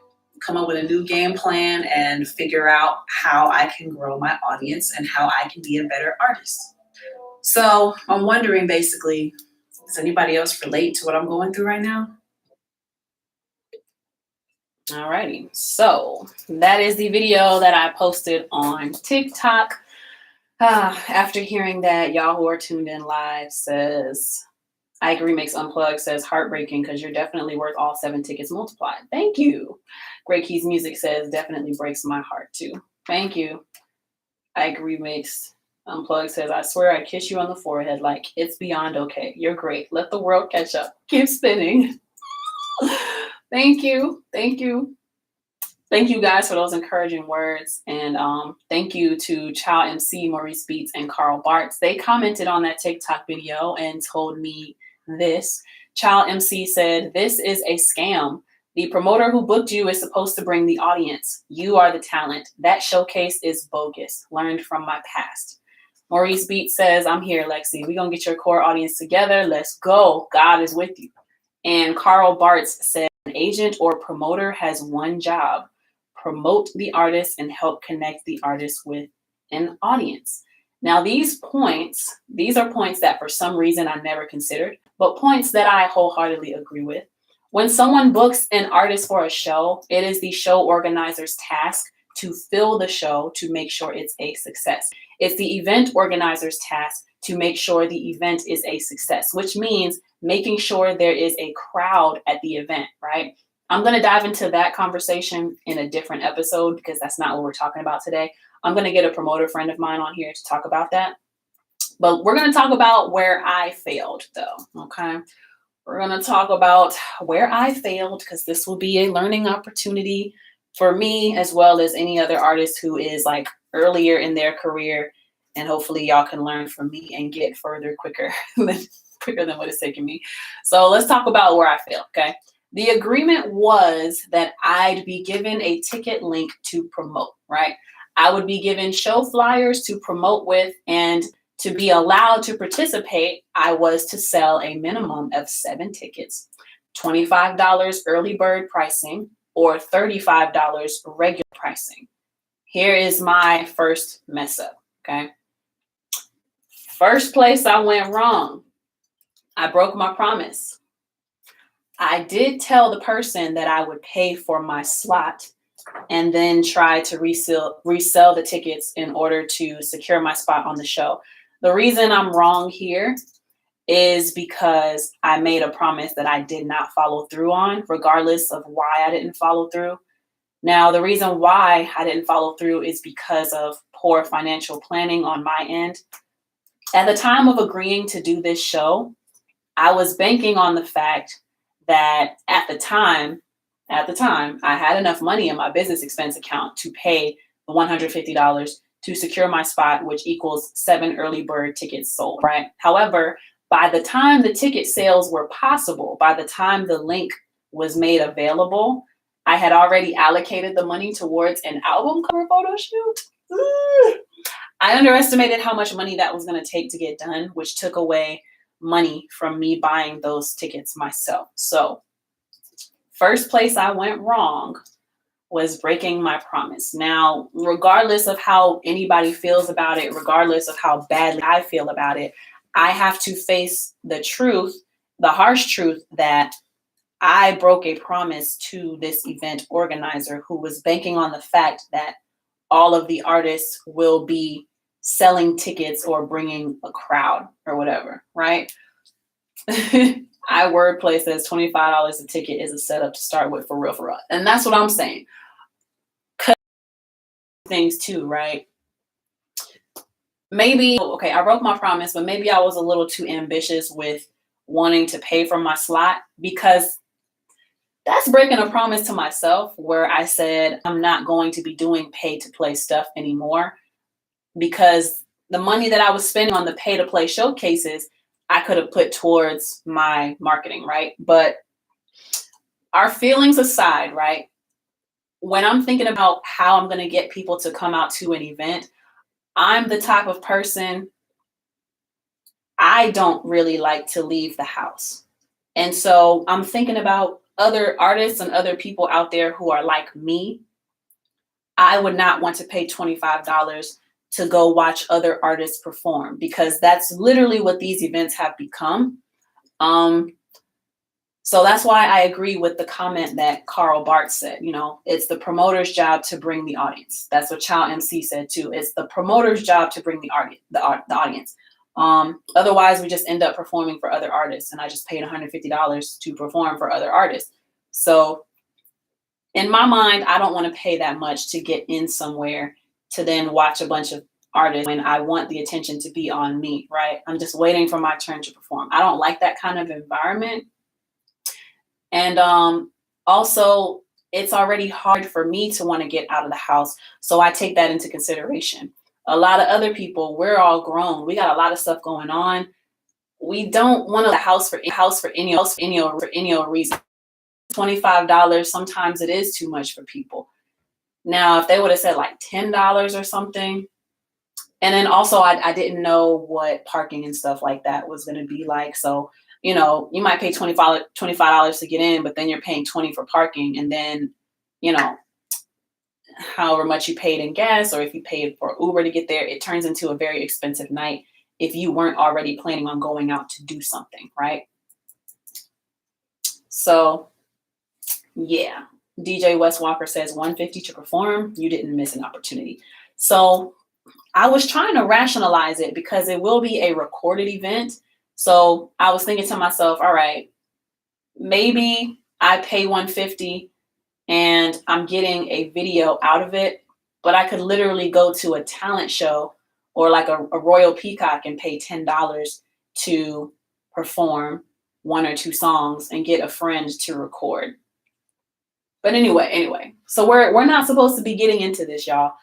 come up with a new game plan and figure out how I can grow my audience and how I can be a better artist. So I'm wondering basically, does anybody else relate to what I'm going through right now? Alrighty, so that is the video that I posted on TikTok. After hearing that, y'all who are tuned in live says, I agree makes unplugged says heartbreaking because you're definitely worth all 7 tickets multiplied. Thank you. Great Keys Music says definitely breaks my heart too. Thank you. I agree makes unplugged says, I swear I kiss you on the forehead like it's beyond okay. You're great. Let the world catch up. Keep spinning. Thank you. Thank you. Thank you guys for those encouraging words. And thank you to Child MC, Maurice Beats, and Carl Bartz. They commented on that TikTok video and told me this. Child MC said, this is a scam. The promoter who booked you is supposed to bring the audience. You are the talent. That showcase is bogus. Learned from my past. Maurice Beats says, I'm here, Lexi. We're going to get your core audience together. Let's go. God is with you. And Carl Bartz said, an agent or promoter has one job: promote the artist and help connect the artist with an audience. Now, these are points that for some reason I never considered, but points that I wholeheartedly agree with. When someone books an artist for a show, it is the show organizer's task to fill the show to make sure it's a success. It's the event organizer's task to make sure the event is a success, which means making sure there is a crowd at the event, right? I'm going to dive into that conversation in a different episode because that's not what we're talking about today. I'm going to get a promoter friend of mine on here to talk about that. But we're going to talk about where I failed, though, okay? We're going to talk about where I failed because this will be a learning opportunity for me as well as any other artist who is like earlier in their career. And hopefully y'all can learn from me and get further quicker than what it's taking me. So let's talk about where I failed, okay? The agreement was that I'd be given a ticket link to promote, right? I would be given show flyers to promote with, and to be allowed to participate, I was to sell a minimum of 7 tickets, $25 early bird pricing or $35 regular pricing. Here is my first mess up, okay? First place I went wrong. I broke my promise. I did tell the person that I would pay for my slot and then try to resell the tickets in order to secure my spot on the show. The reason I'm wrong here is because I made a promise that I did not follow through on, regardless of why I didn't follow through. Now, the reason why I didn't follow through is because of poor financial planning on my end. At the time of agreeing to do this show, I was banking on the fact that at the time, I had enough money in my business expense account to pay the $150 to secure my spot, which equals 7 early bird tickets sold, right? However, by the time the ticket sales were possible, by the time the link was made available, I had already allocated the money towards an album cover photo shoot. I underestimated how much money that was going to take to get done, which took away money from me buying those tickets myself. So first place I went wrong was breaking my promise. Now, regardless of how anybody feels about it, regardless of how badly I feel about it, I have to face the truth, the harsh truth that I broke a promise to this event organizer who was banking on the fact that all of the artists will be selling tickets or bringing a crowd or whatever, right? I wordplay says $25 a ticket is a setup to start with, for real, for real. And that's what I'm saying. Cut things too, right? Maybe, okay, I broke my promise, but maybe I was a little too ambitious with wanting to pay for my slot, because that's breaking a promise to myself where I said I'm not going to be doing pay to play stuff anymore, because the money that I was spending on the pay to play showcases, I could have put towards my marketing, right? But our feelings aside, right? When I'm thinking about how I'm going to get people to come out to an event, I'm the type of person, I don't really like to leave the house. And so I'm thinking about other artists and other people out there who are like me. I would not want to pay $25 to go watch other artists perform, because that's literally what these events have become. Um, so that's why I agree with the comment that Carl Barth said. It's the promoter's job to bring the audience. That's what Child MC said too. It's the promoter's job to bring the audience. Otherwise, we just end up performing for other artists, and I just paid $150 to perform for other artists. So in my mind, I don't want to pay that much to get in somewhere to then watch a bunch of artists when I want the attention to be on me, right? I'm just waiting for my turn to perform. I don't like that kind of environment. And also, it's already hard for me to want to get out of the house. So I take that into consideration. A lot of other people, we're all grown. We got a lot of stuff going on. We don't want a house for any reason. $25, sometimes it is too much for people. Now, if they would have said like $10 or something, and then also I didn't know what parking and stuff like that was going to be like. So, you might pay $25 to get in, but then you're paying $20 for parking. And then, however much you paid in gas, or if you paid for Uber to get there, it turns into a very expensive night if you weren't already planning on going out to do something, right? So, yeah. DJ Wes Walker says $150 to perform. You didn't miss an opportunity. So I was trying to rationalize it because it will be a recorded event. So I was thinking to myself, all right, maybe I pay $150 and I'm getting a video out of it, but I could literally go to a talent show or like a Royal Peacock and pay $10 to perform 1 or 2 songs and get a friend to record. But anyway, so we're not supposed to be getting into this, y'all.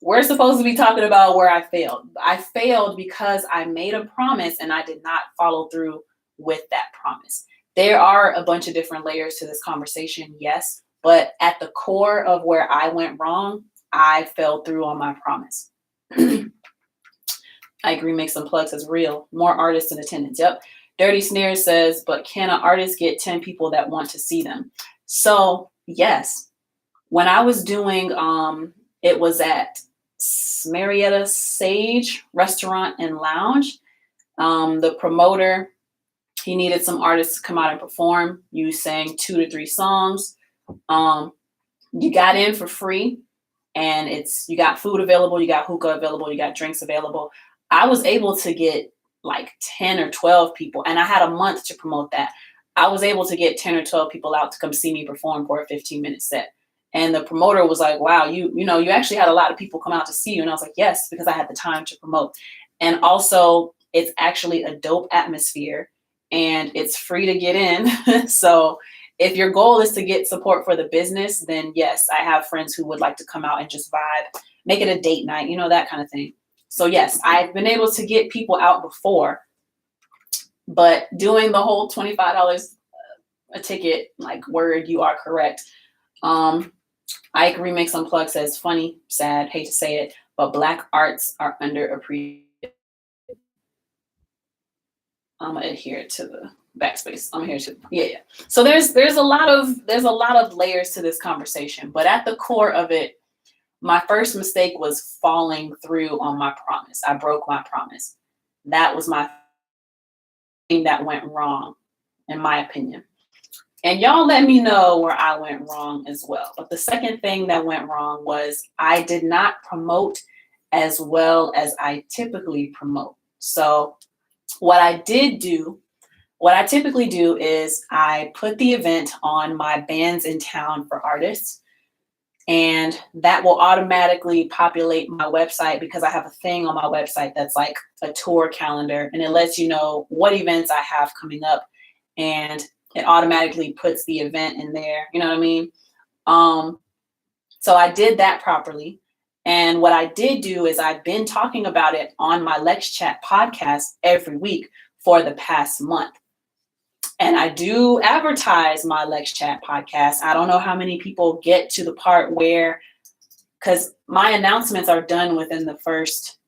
We're supposed to be talking about where I failed. I failed because I made a promise and I did not follow through with that promise. There are a bunch of different layers to this conversation, yes, but at the core of where I went wrong, I fell through on my promise. I agree, make some plugs as real. More artists in attendance. Yep. Dirty Snare says, but can an artist get 10 people that want to see them? So yes, when I was doing, it was at Marietta Sage Restaurant and Lounge. The promoter, he needed some artists to come out and perform. You sang 2 to 3 songs. You got in for free, and you got food available, you got hookah available, you got drinks available. I was able to get like 10 or 12 people, and I had a month to promote that. I was able to get 10 or 12 people out to come see me perform for a 15-minute set. And the promoter was like, wow, you actually had a lot of people come out to see you. And I was like, yes, because I had the time to promote. And also, it's actually a dope atmosphere and it's free to get in. So if your goal is to get support for the business, then yes, I have friends who would like to come out and just vibe, make it a date night, that kind of thing. So yes, I've been able to get people out before, but doing the whole $25 a ticket, like, word, you are correct. Ike Remix Unplugged says, funny, sad, hate to say it, but Black arts are underappreciated. I'm gonna adhere to the backspace. I'm here to, yeah. So there's a lot of layers to this conversation, but at the core of it, my first mistake was falling through on my promise. I broke my promise. That was my thing that went wrong, in my opinion. And y'all let me know where I went wrong as well. But the second thing that went wrong was I did not promote as well as I typically promote. So what I typically do is I put the event on my Bands in Town for Artists, and that will automatically populate my website because I have a thing on my website that's like a tour calendar, and it lets you know what events I have coming up, and it automatically puts the event in there. You know what I mean? So I did that properly. And what I did do is I've been talking about it on my LexChat podcast every week for the past month. And I do advertise my LexChat podcast. I don't know how many people get to the part where, because my announcements are done within the first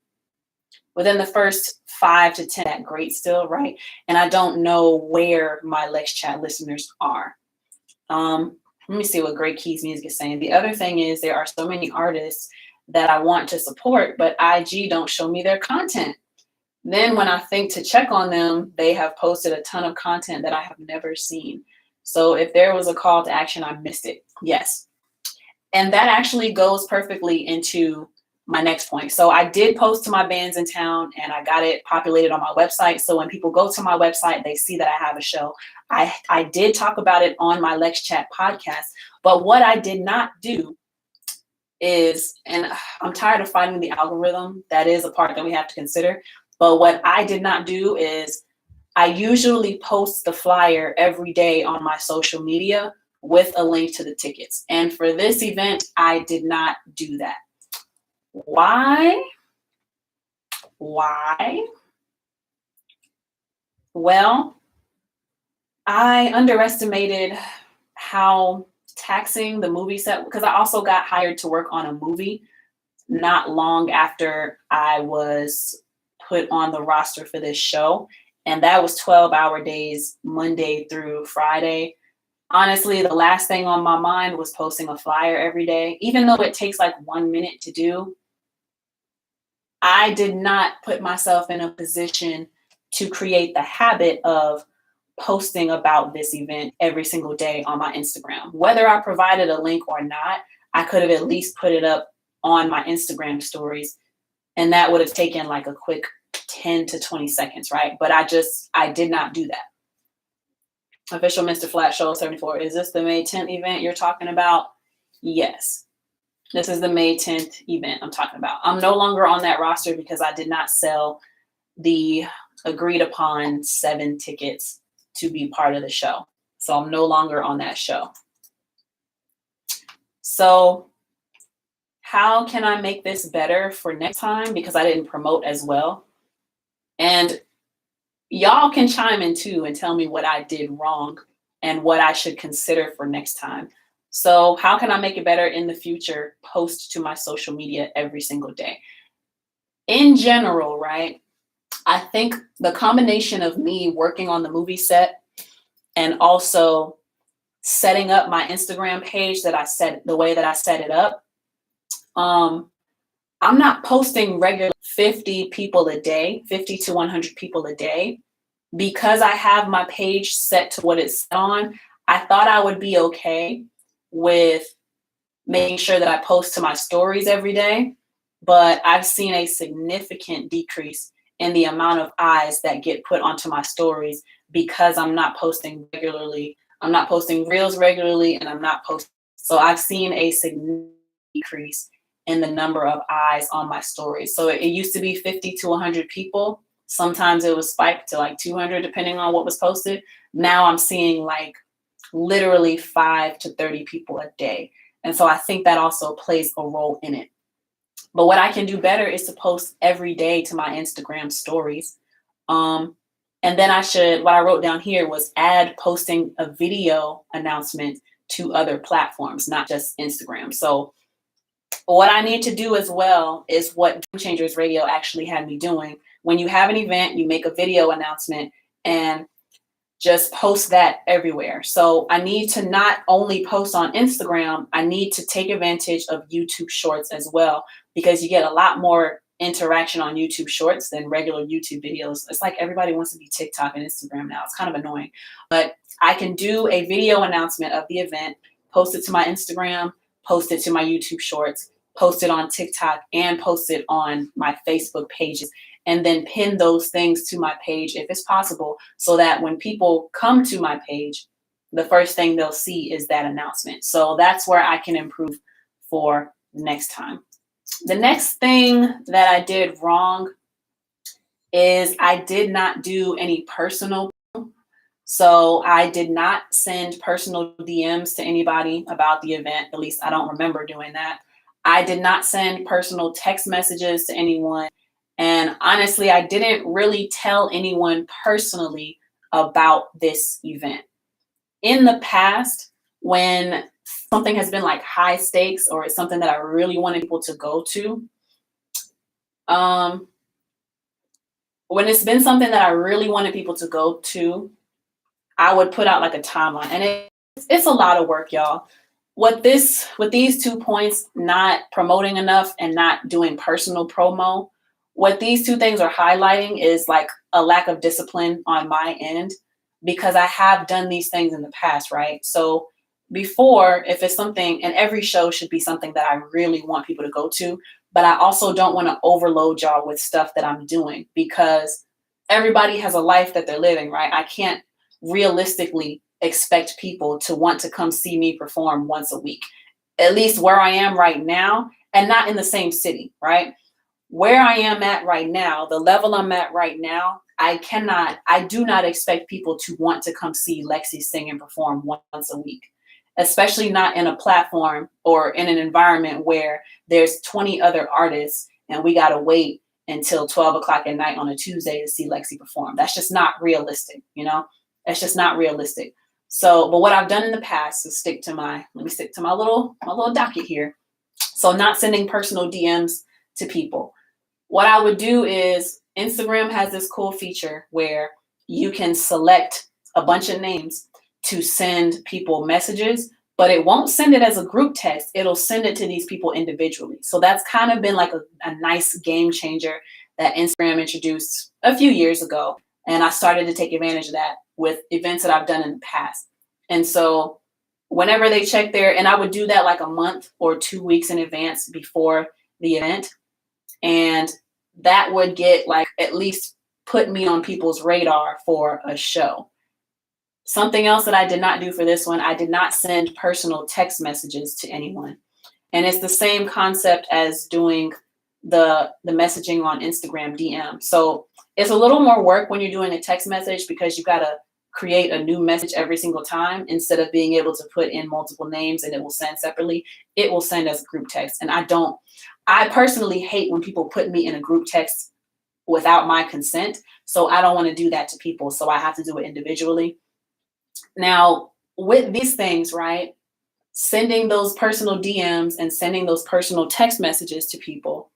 within the first 5 to 10, that great still, right? And I don't know where my LexChat listeners are. Let me see what Great Keys Music is saying. The other thing is there are so many artists that I want to support, but IG don't show me their content. Then when I think to check on them, they have posted a ton of content that I have never seen. So if there was a call to action, I missed it. Yes. And that actually goes perfectly into my next point. So I did post to my bands in town and I got it populated on my website. So when people go to my website, they see that I have a show. I did talk about it on my LexChat podcast, but what I did not do is, and I'm tired of fighting the algorithm, that is a part that we have to consider. But what I did not do is I usually post the flyer every day on my social media with a link to the tickets. And for this event, I did not do that. Why? Well, I underestimated how taxing the movie set, because I also got hired to work on a movie not long after I was put on the roster for this show. And that was 12-hour days, Monday through Friday. Honestly, the last thing on my mind was posting a flyer every day, even though it takes like 1 minute to do. I did not put myself in a position to create the habit of posting about this event every single day on my Instagram. Whether I provided a link or not, I could have at least put it up on my Instagram stories, and that would have taken like a quick 10 to 20 seconds, right? But I did not do that. Official Mr. Flat Show 74. Is this the May 10th event you're talking about? Yes. This is the May 10th event I'm talking about. I'm no longer on that roster because I did not sell the agreed upon 7 tickets to be part of the show. So I'm no longer on that show. So how can I make this better for next time? Because I didn't promote as well. And y'all can chime in too and tell me what I did wrong and what I should consider for next time. So how can I make it better in the future? Post to my social media every single day. In general, right? I think the combination of me working on the movie set and also setting up my Instagram page that I set the way that I set it up, I'm not posting regular 50 people a day, 50 to 100 people a day. Because I have my page set to what it's set on, I thought I would be okay with making sure that I post to my stories every day. But I've seen a significant decrease in the amount of eyes that get put onto my stories because I'm not posting regularly. I'm not posting reels regularly, and I'm not posting. So I've seen a significant decrease in the number of eyes on my stories. So it used to be 50 to 100 people. Sometimes it was spiked to like 200, depending on what was posted. Now I'm seeing like literally 5 to 30 people a day. And so I think that also plays a role in it. But what I can do better is to post every day to my Instagram stories. And then what I wrote down here was add posting a video announcement to other platforms, not just Instagram. So what I need to do as well is what Game Changers Radio actually had me doing. When you have an event, you make a video announcement and just post that everywhere. So I need to not only post on Instagram, I need to take advantage of YouTube Shorts as well, because you get a lot more interaction on YouTube Shorts than regular YouTube videos. It's like everybody wants to be TikTok and Instagram now. It's kind of annoying. But I can do a video announcement of the event, post it to my Instagram, post it to my YouTube Shorts, post it on TikTok, and post it on my Facebook pages, and then pin those things to my page if it's possible, so that when people come to my page, the first thing they'll see is that announcement. So that's where I can improve for next time. The next thing that I did wrong is I did not do any personal. So I did not send personal DMs to anybody about the event. At least I don't remember doing that. I did not send personal text messages to anyone. And honestly, I didn't really tell anyone personally about this event. In the past, when something has been like high stakes or it's something that I really wanted people to go to, when it's been something that I really wanted people to go to, I would put out like a timeline. And it's a lot of work, y'all. With these 2 points, not promoting enough and not doing personal promo, what these two things are highlighting is like a lack of discipline on my end, because I have done these things in the past, right? So before, if it's something, and every show should be something that I really want people to go to, but I also don't want to overload y'all with stuff that I'm doing, because everybody has a life that they're living, right? I can't realistically expect people to want to come see me perform once a week, at least where I am right now, and not in the same city, right? Where I am at right now, the level I'm at right now, I do not expect people to want to come see LexC sing and perform once a week, especially not in a platform or in an environment where there's 20 other artists and we got to wait until 12 o'clock at night on a Tuesday to see LexC perform. That's just not realistic, you know? That's just not realistic. So, but what I've done in the past is let me stick to my little docket here. So not sending personal DMs to people. What I would do is, Instagram has this cool feature where you can select a bunch of names to send people messages, but it won't send it as a group text. It'll send it to these people individually. So that's kind of been like a nice game changer that Instagram introduced a few years ago. And I started to take advantage of that with events that I've done in the past. And so whenever they check there, and I would do that like a month or 2 weeks in advance before the event. And that would get like at least put me on people's radar for a show. Something else that I did not do for this one, I did not send personal text messages to anyone. And it's the same concept as doing the messaging on Instagram DM. So it's a little more work when you're doing a text message, because you got to create a new message every single time instead of being able to put in multiple names and it will send separately. It will send as a group text. And I personally hate when people put me in a group text without my consent. So I don't want to do that to people. So I have to do it individually. Now, with these things, right, sending those personal DMs and sending those personal text messages to people,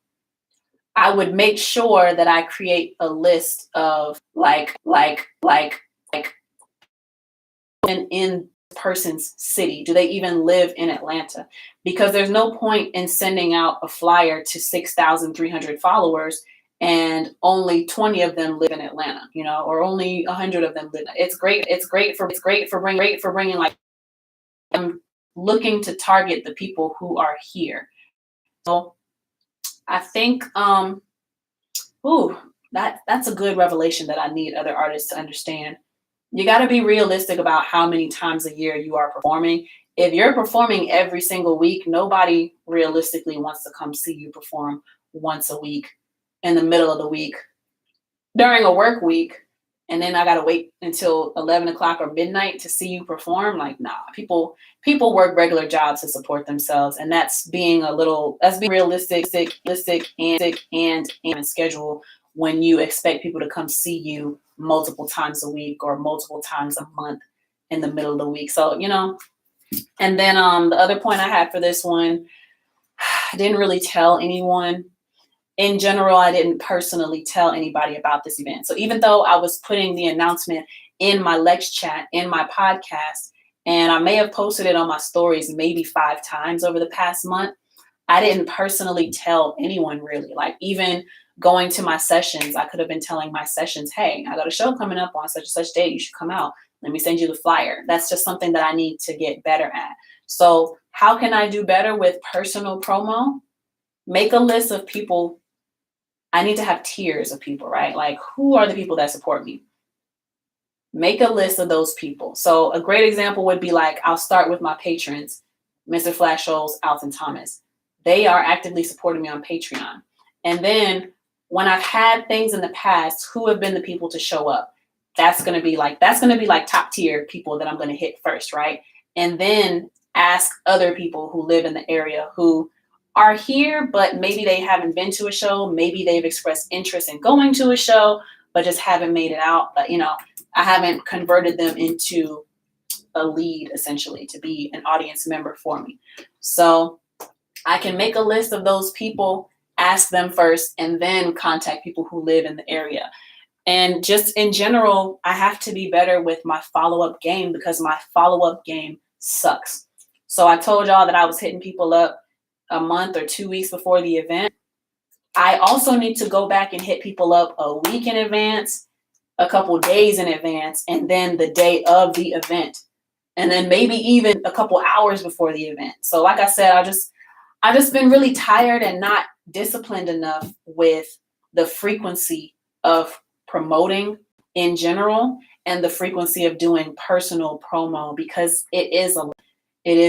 I would make sure that I create a list of like in person's city. Do they even live in Atlanta? Because there's no point in sending out a flyer to 6,300 followers and only 20 of them live in Atlanta, you know, or only 100 of them live. It's great for bringing like, I'm looking to target the people who are here. So I think that's a good revelation that I need other artists to understand. You got to be realistic about how many times a year you are performing. If you're performing every single week, nobody realistically wants to come see you perform once a week in the middle of the week during a work week. And then I got to wait until 11 o'clock or midnight to see you perform. Like, nah, people work regular jobs to support themselves. And that's being realistic and schedule when you expect people to come see you multiple times a week or multiple times a month in the middle of the week. So, you know, and then the other point I had for this one, I didn't really tell anyone. In general, I didn't personally tell anybody about this event. So even though I was putting the announcement in my LexChat, in my podcast, and I may have posted it on my stories maybe 5 times over the past month, I didn't personally tell anyone really. Like even going to my sessions, I could have been telling my sessions, hey, I got a show coming up on such and such date. You should come out. Let me send you the flyer. That's just something that I need to get better at. So how can I do better with personal promo? Make a list of people. I need to have tiers of people, right? Like, who are the people that support me? Make a list of those people. So a great example would be like, I'll start with my patrons, Mr. Flash Shoals, Alton Thomas. They are actively supporting me on Patreon. And then when I've had things in the past, who have been the people to show up? That's going to be like top tier people that I'm going to hit first, right? And then ask other people who live in the area who are here, but maybe they haven't been to a show. Maybe they've expressed interest in going to a show, but just haven't made it out. But, you know, I haven't converted them into a lead, essentially, to be an audience member for me. So I can make a list of those people, ask them first, and then contact people who live in the area. And just in general, I have to be better with my follow-up game because my follow-up game sucks. So I told y'all that I was hitting people up a month or 2 weeks before the event. I also need to go back and hit people up a week in advance, a couple days in advance, and then the day of the event. And then maybe even a couple hours before the event. So like I said, I just been really tired and not disciplined enough with the frequency of promoting in general and the frequency of doing personal promo because it is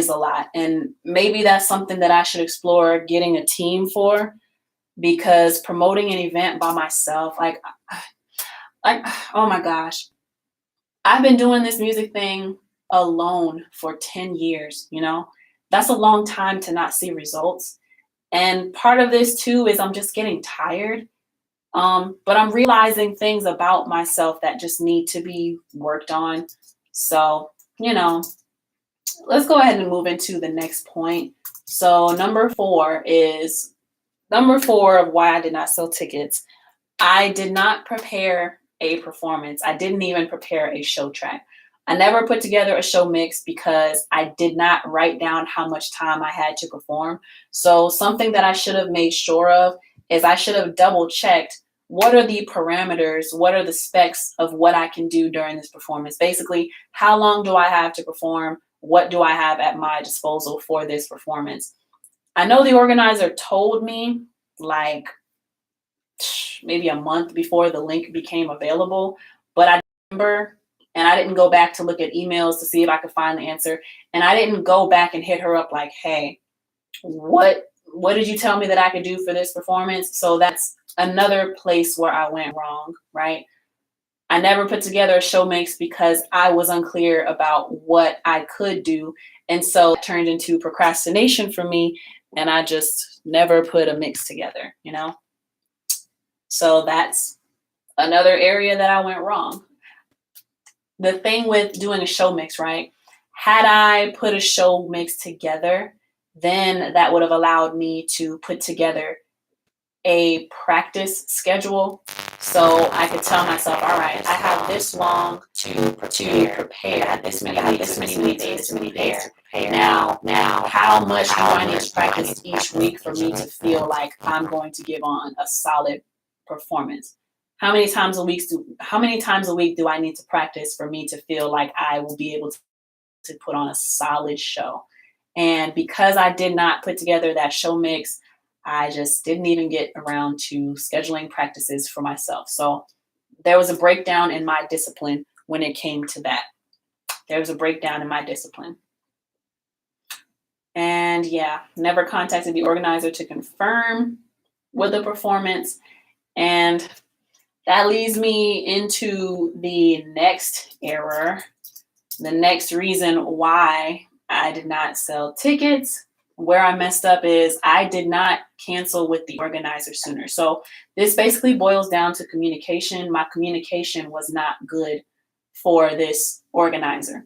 a lot. And maybe that's something that I should explore getting a team for, because promoting an event by myself, like oh my gosh, I've been doing this music thing alone for 10 years, you know? That's a long time to not see results. And part of this too is I'm just getting tired. But I'm realizing things about myself that just need to be worked on. So, let's go ahead and move into the next point. So number four of why I did not sell tickets. I did not prepare a performance. I didn't even prepare a show track. I never put together a show mix because I did not write down how much time I had to perform. So something that I should have made sure of is I should have double checked what are the parameters, what are the specs of what I can do during this performance. Basically, how long do I have to perform? What do I have at my disposal for this performance? I know the organizer told me like maybe a month before the link became available, but I remember, and I didn't go back to look at emails to see if I could find the answer. And I didn't go back and hit her up like, hey, what did you tell me that I could do for this performance? So that's another place where I went wrong, right? I never put together a show mix because I was unclear about what I could do. And so it turned into procrastination for me, and I just never put a mix together, So that's another area that I went wrong. The thing with doing a show mix, right? Had I put a show mix together, then that would have allowed me to put together a practice schedule. So I could tell myself, all right, I have this long to prepare. I have this many days to prepare. Now, how much do I need to practice each week for me to feel like I'm going to give on a solid performance? How many times a week do I need to practice for me to feel like I will be able to put on a solid show? And because I did not put together that show mix, I just didn't even get around to scheduling practices for myself. So there was a breakdown in my discipline when it came to that. There was a breakdown in my discipline. And yeah, never contacted the organizer to confirm with the performance. And that leads me into the next error, the next reason why I did not sell tickets. Where I messed up is I did not cancel with the organizer sooner. So this basically boils down to communication. My communication was not good for this organizer.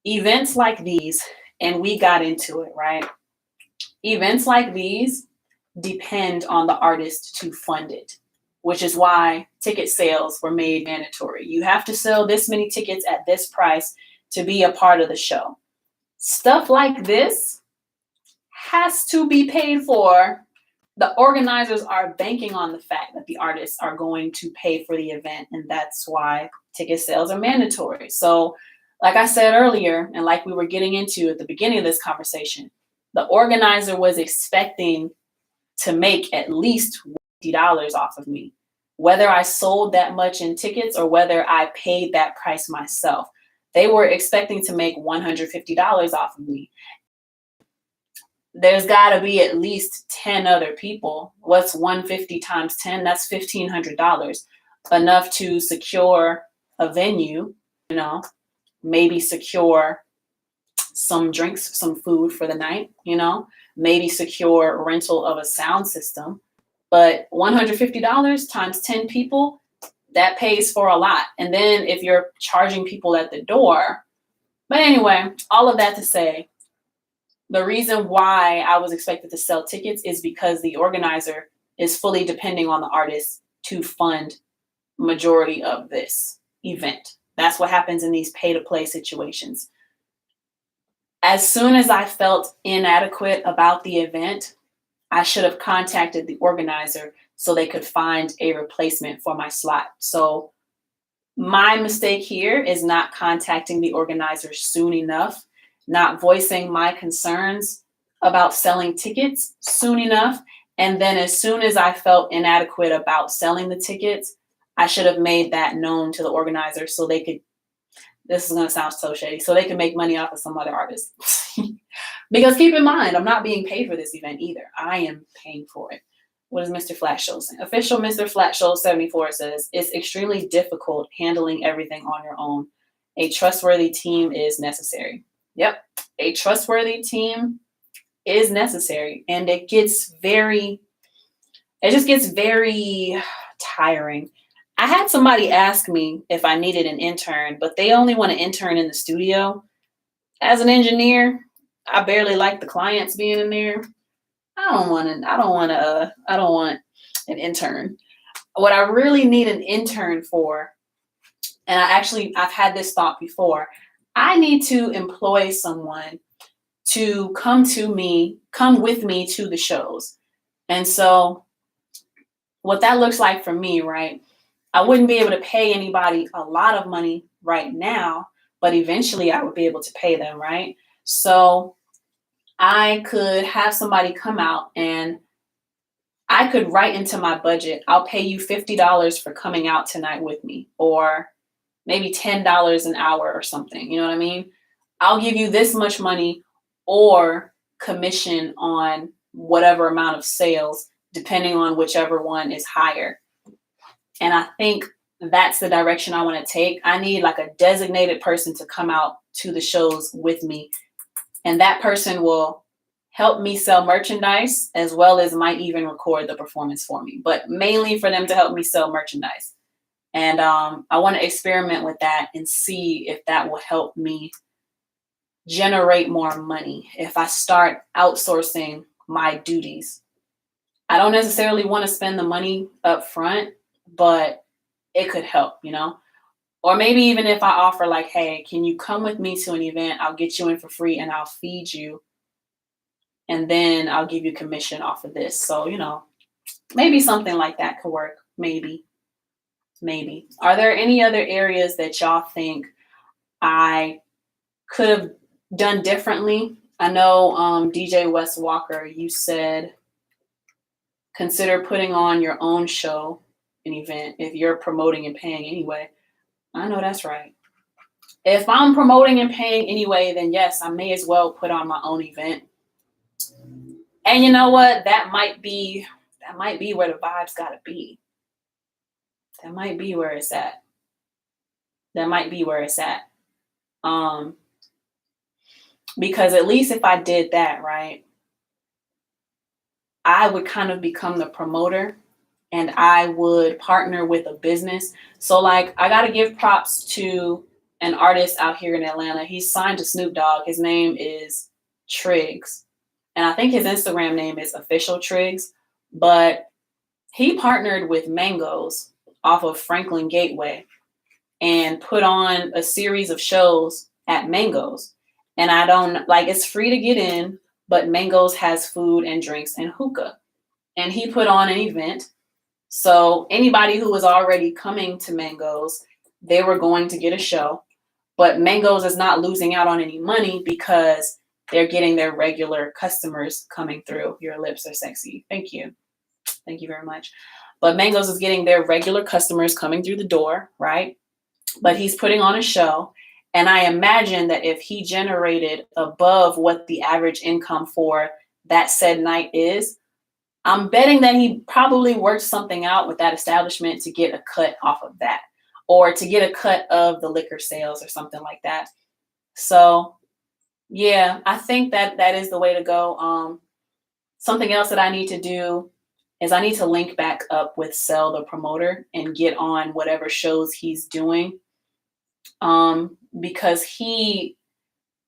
Events like these, and we got into it, right? Events like these depend on the artist to fund it, which is why ticket sales were made mandatory. You have to sell this many tickets at this price to be a part of the show. Stuff like this has to be paid for. The organizers are banking on the fact that the artists are going to pay for the event, and that's why ticket sales are mandatory. So, like I said earlier, and like we were getting into at the beginning of this conversation, the organizer was expecting to make at least $50 off of me, whether I sold that much in tickets or whether I paid that price myself. They were expecting to make $150 off of me. There's got to be at least 10 other people. What's 150 times 10? That's $1,500. Enough to secure a venue, maybe secure some drinks, some food for the night, maybe secure rental of a sound system. But $150 times 10 people, that pays for a lot. And then if you're charging people at the door, but anyway, all of that to say, the reason why I was expected to sell tickets is because the organizer is fully depending on the artist to fund majority of this event. That's what happens in these pay to play situations. As soon as I felt inadequate about the event, I should have contacted the organizer so they could find a replacement for my slot. So my mistake here is not contacting the organizer soon enough, not voicing my concerns about selling tickets soon enough. And then as soon as I felt inadequate about selling the tickets, I should have made that known to the organizer so they could, this is going to sound so shady, so they can make money off of some other artists. Because keep in mind, I'm not being paid for this event either. I am paying for it. What is Mr. Flat Show saying? Official Mr. Flat Show 74 says, it's extremely difficult handling everything on your own. A trustworthy team is necessary. Yep, a trustworthy team is necessary. And it just gets very tiring. I had somebody ask me if I needed an intern, but they only want an intern in the studio. As an engineer, I barely like the clients being in there. I don't want an intern. What I really need an intern for, and I've had this thought before, I need to employ someone to come with me to the shows. And so what that looks like for me, right? I wouldn't be able to pay anybody a lot of money right now, but eventually I would be able to pay them, right? So I could have somebody come out and I could write into my budget, I'll pay you $50 for coming out tonight with me, or maybe $10 an hour or something. You know what I mean? I'll give you this much money or commission on whatever amount of sales, depending on whichever one is higher. And I think that's the direction I want to take. I need like a designated person to come out to the shows with me. And that person will help me sell merchandise, as well as might even record the performance for me, but mainly for them to help me sell merchandise. And I want to experiment with that and see if that will help me generate more money if I start outsourcing my duties. I don't necessarily want to spend the money up front, but it could help, you know? Or maybe even if I offer like, hey, can you come with me to an event? I'll get you in for free and I'll feed you. And then I'll give you commission off of this. So, you know, maybe something like that could work. Maybe. Are there any other areas that y'all think I could have done differently? I know DJ Wes Walker, you said consider putting on your own show, an event, if you're promoting and paying anyway. I know that's right. If I'm promoting and paying anyway, then yes, I may as well put on my own event. And you know what? That might be where the vibe's gotta be. That might be where it's at. Because at least if I did that, right, I would kind of become the promoter and I would partner with a business. So like, I gotta give props to an artist out here in Atlanta. He's signed to Snoop Dogg. His name is Triggs. And I think his Instagram name is Official Triggs. But he partnered with Mangoes off of Franklin Gateway and put on a series of shows at Mangoes. And I don't, like, it's free to get in, but Mangoes has food and drinks and hookah. And he put on an event. So anybody who was already coming to Mangoes, they were going to get a show. But Mangoes is not losing out on any money because they're getting their regular customers coming through. Your lips are sexy. Thank you. Thank you very much. But Mangoes is getting their regular customers coming through the door, right? But he's putting on a show. And I imagine that if he generated above what the average income for that said night is, I'm betting that he probably worked something out with that establishment to get a cut off of that, or to get a cut of the liquor sales or something like that. So yeah, I think that is the way to go. Something else that I need to do is I need to link back up with Zelle, the promoter, and get on whatever shows he's doing. Because he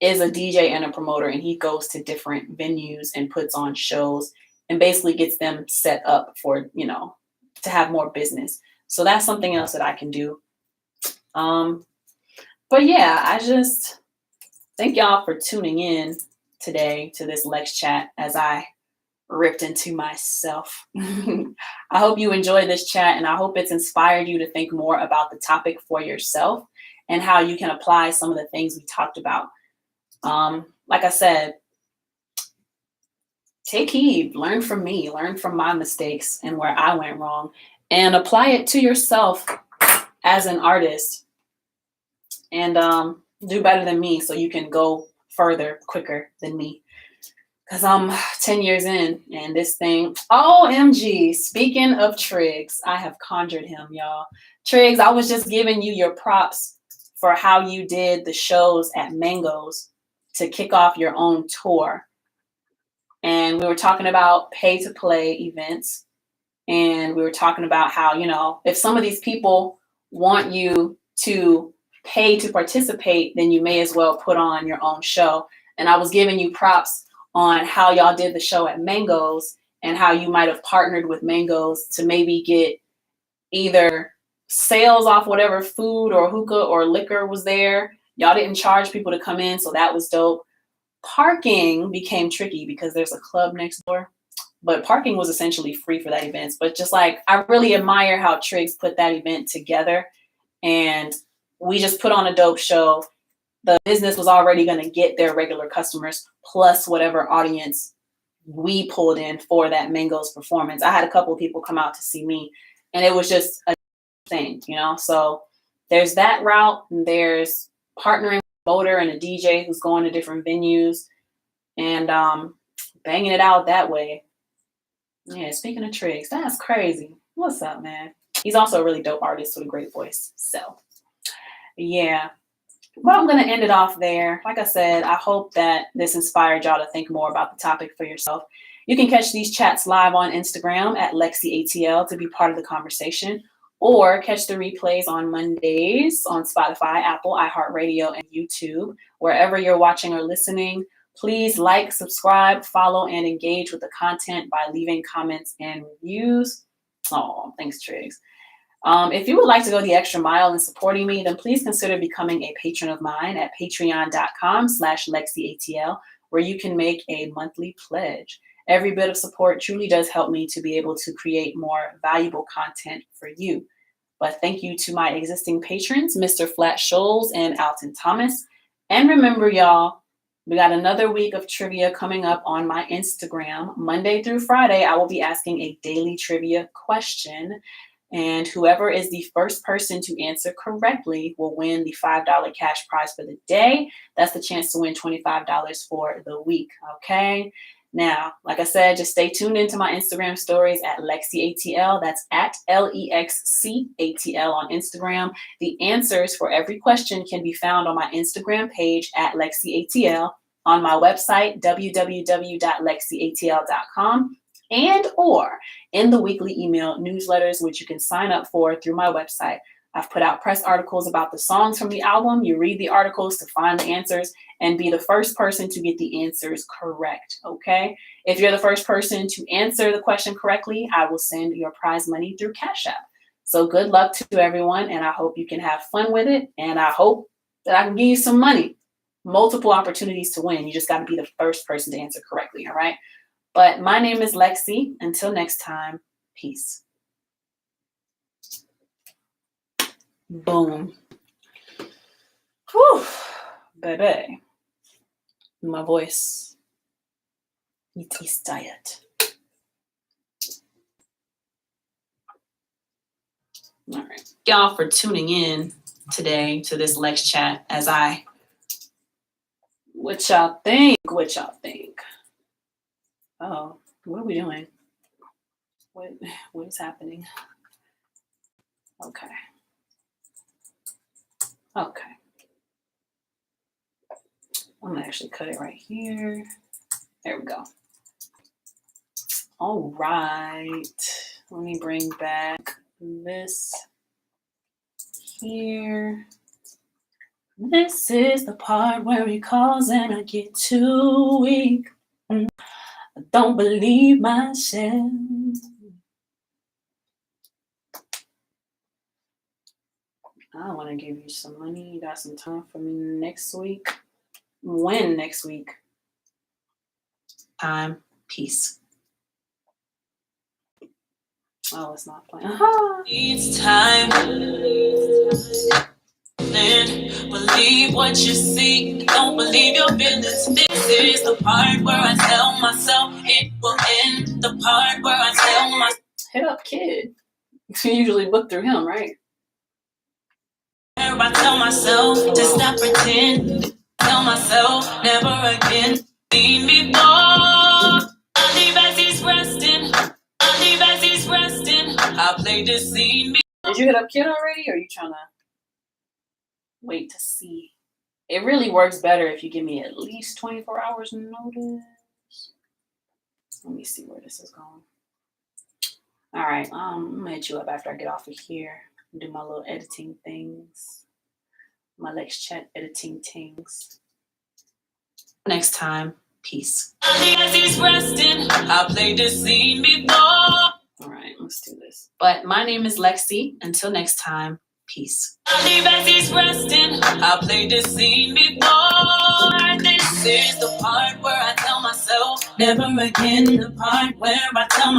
is a DJ and a promoter, and he goes to different venues and puts on shows and basically gets them set up for, you know, to have more business. So that's something else that I can do. But yeah, I just thank y'all for tuning in today to this Lex Chat as I ripped into myself. I hope you enjoyed this chat, and I hope it's inspired you to think more about the topic for yourself and how you can apply some of the things we talked about. Like I said, take heed, learn from me, learn from my mistakes and where I went wrong, and apply it to yourself as an artist, and do better than me so you can go further quicker than me. Because I'm 10 years in, and this thing, OMG, speaking of Triggs, I have conjured him, y'all. Triggs, I was just giving you your props for how you did the shows at Mango's to kick off your own tour. And we were talking about pay-to-play events. And we were talking about how, you know, if some of these people want you to pay to participate, then you may as well put on your own show. And I was giving you props on how y'all did the show at Mango's and how you might have partnered with Mango's to maybe get either sales off whatever food or hookah or liquor was there. Y'all didn't charge people to come in, so that was dope. Parking became tricky because there's a club next door, but parking was essentially free for that event. But just like, I really admire how Triggs put that event together, and we just put on a dope show. The business was already going to get their regular customers plus whatever audience we pulled in for that Mango's performance. I had a couple of people come out to see me, and it was just a thing, you know? So there's that route, and there's partnering with a promoter and a DJ who's going to different venues and banging it out that way. Yeah, speaking of Triggs, that's crazy. What's up, man? He's also a really dope artist with a great voice. So, yeah. Well, I'm going to end it off there. Like I said, I hope that this inspired y'all to think more about the topic for yourself. You can catch these chats live on Instagram at LexCATL to be part of the conversation, or catch the replays on Mondays on Spotify, Apple, iHeartRadio, and YouTube. Wherever you're watching or listening, please like, subscribe, follow, and engage with the content by leaving comments and reviews. Oh, thanks, Triggs. If you would like to go the extra mile in supporting me, then please consider becoming a patron of mine at patreon.com/LexCATL, where you can make a monthly pledge. Every bit of support truly does help me to be able to create more valuable content for you. But thank you to my existing patrons, Mr. Flat Scholes and Alton Thomas. And remember, y'all, we got another week of trivia coming up on my Instagram. Monday through Friday, I will be asking a daily trivia question. And whoever is the first person to answer correctly will win the $5 cash prize for the day. That's the chance to win $25 for the week, okay? Now, like I said, just stay tuned into my Instagram stories at LexCATL. That's at LEXCATL on Instagram. The answers for every question can be found on my Instagram page at LexCATL, on my website, www.lexcatl.com, and or in the weekly email newsletters, which you can sign up for through my website. I've put out press articles about the songs from the album. You read the articles to find the answers and be the first person to get the answers correct, okay? If you're the first person to answer the question correctly, I will send your prize money through CashApp. So good luck to everyone, and I hope you can have fun with it, and I hope that I can give you some money. Multiple opportunities to win. You just got to be the first person to answer correctly, all right? But my name is LexC. Until next time, peace. Boom. Whew, baby. My voice. It is tired. All right. Y'all for tuning in today to this Lex Chat as I... What y'all think? What y'all think? Oh, what are we doing? What is happening? Okay. Okay. I'm gonna actually cut it right here. There we go. All right. Let me bring back this here. This is the part where he calls and I get too weak. I don't believe myself. I want to give you some money. You got some time for me next week? When next week? Time. Peace. Oh, it's not playing. It's time. Believe what you see. Don't believe your feelings. This is the part where I tell myself it will end. The part where I tell myself. Hit up, kid. You usually book through him, right? I tell myself to stop pretend. Tell myself never again. Seen before. I leave as he's resting. I leave as he's resting. I played this scene. Did you hit up kid already, or are you trying to wait to see? It really works better if you give me at least 24 hours notice. Let me see where this is going. All right, I'm gonna hit you up after I get off of here and do my little editing things, my LexChat editing things. Next time, peace. I played this scene before. All right, let's do this. But my name is LexC. Until next time, peace. I played this scene before. This is the part where I tell myself never again. The part where I tell myself.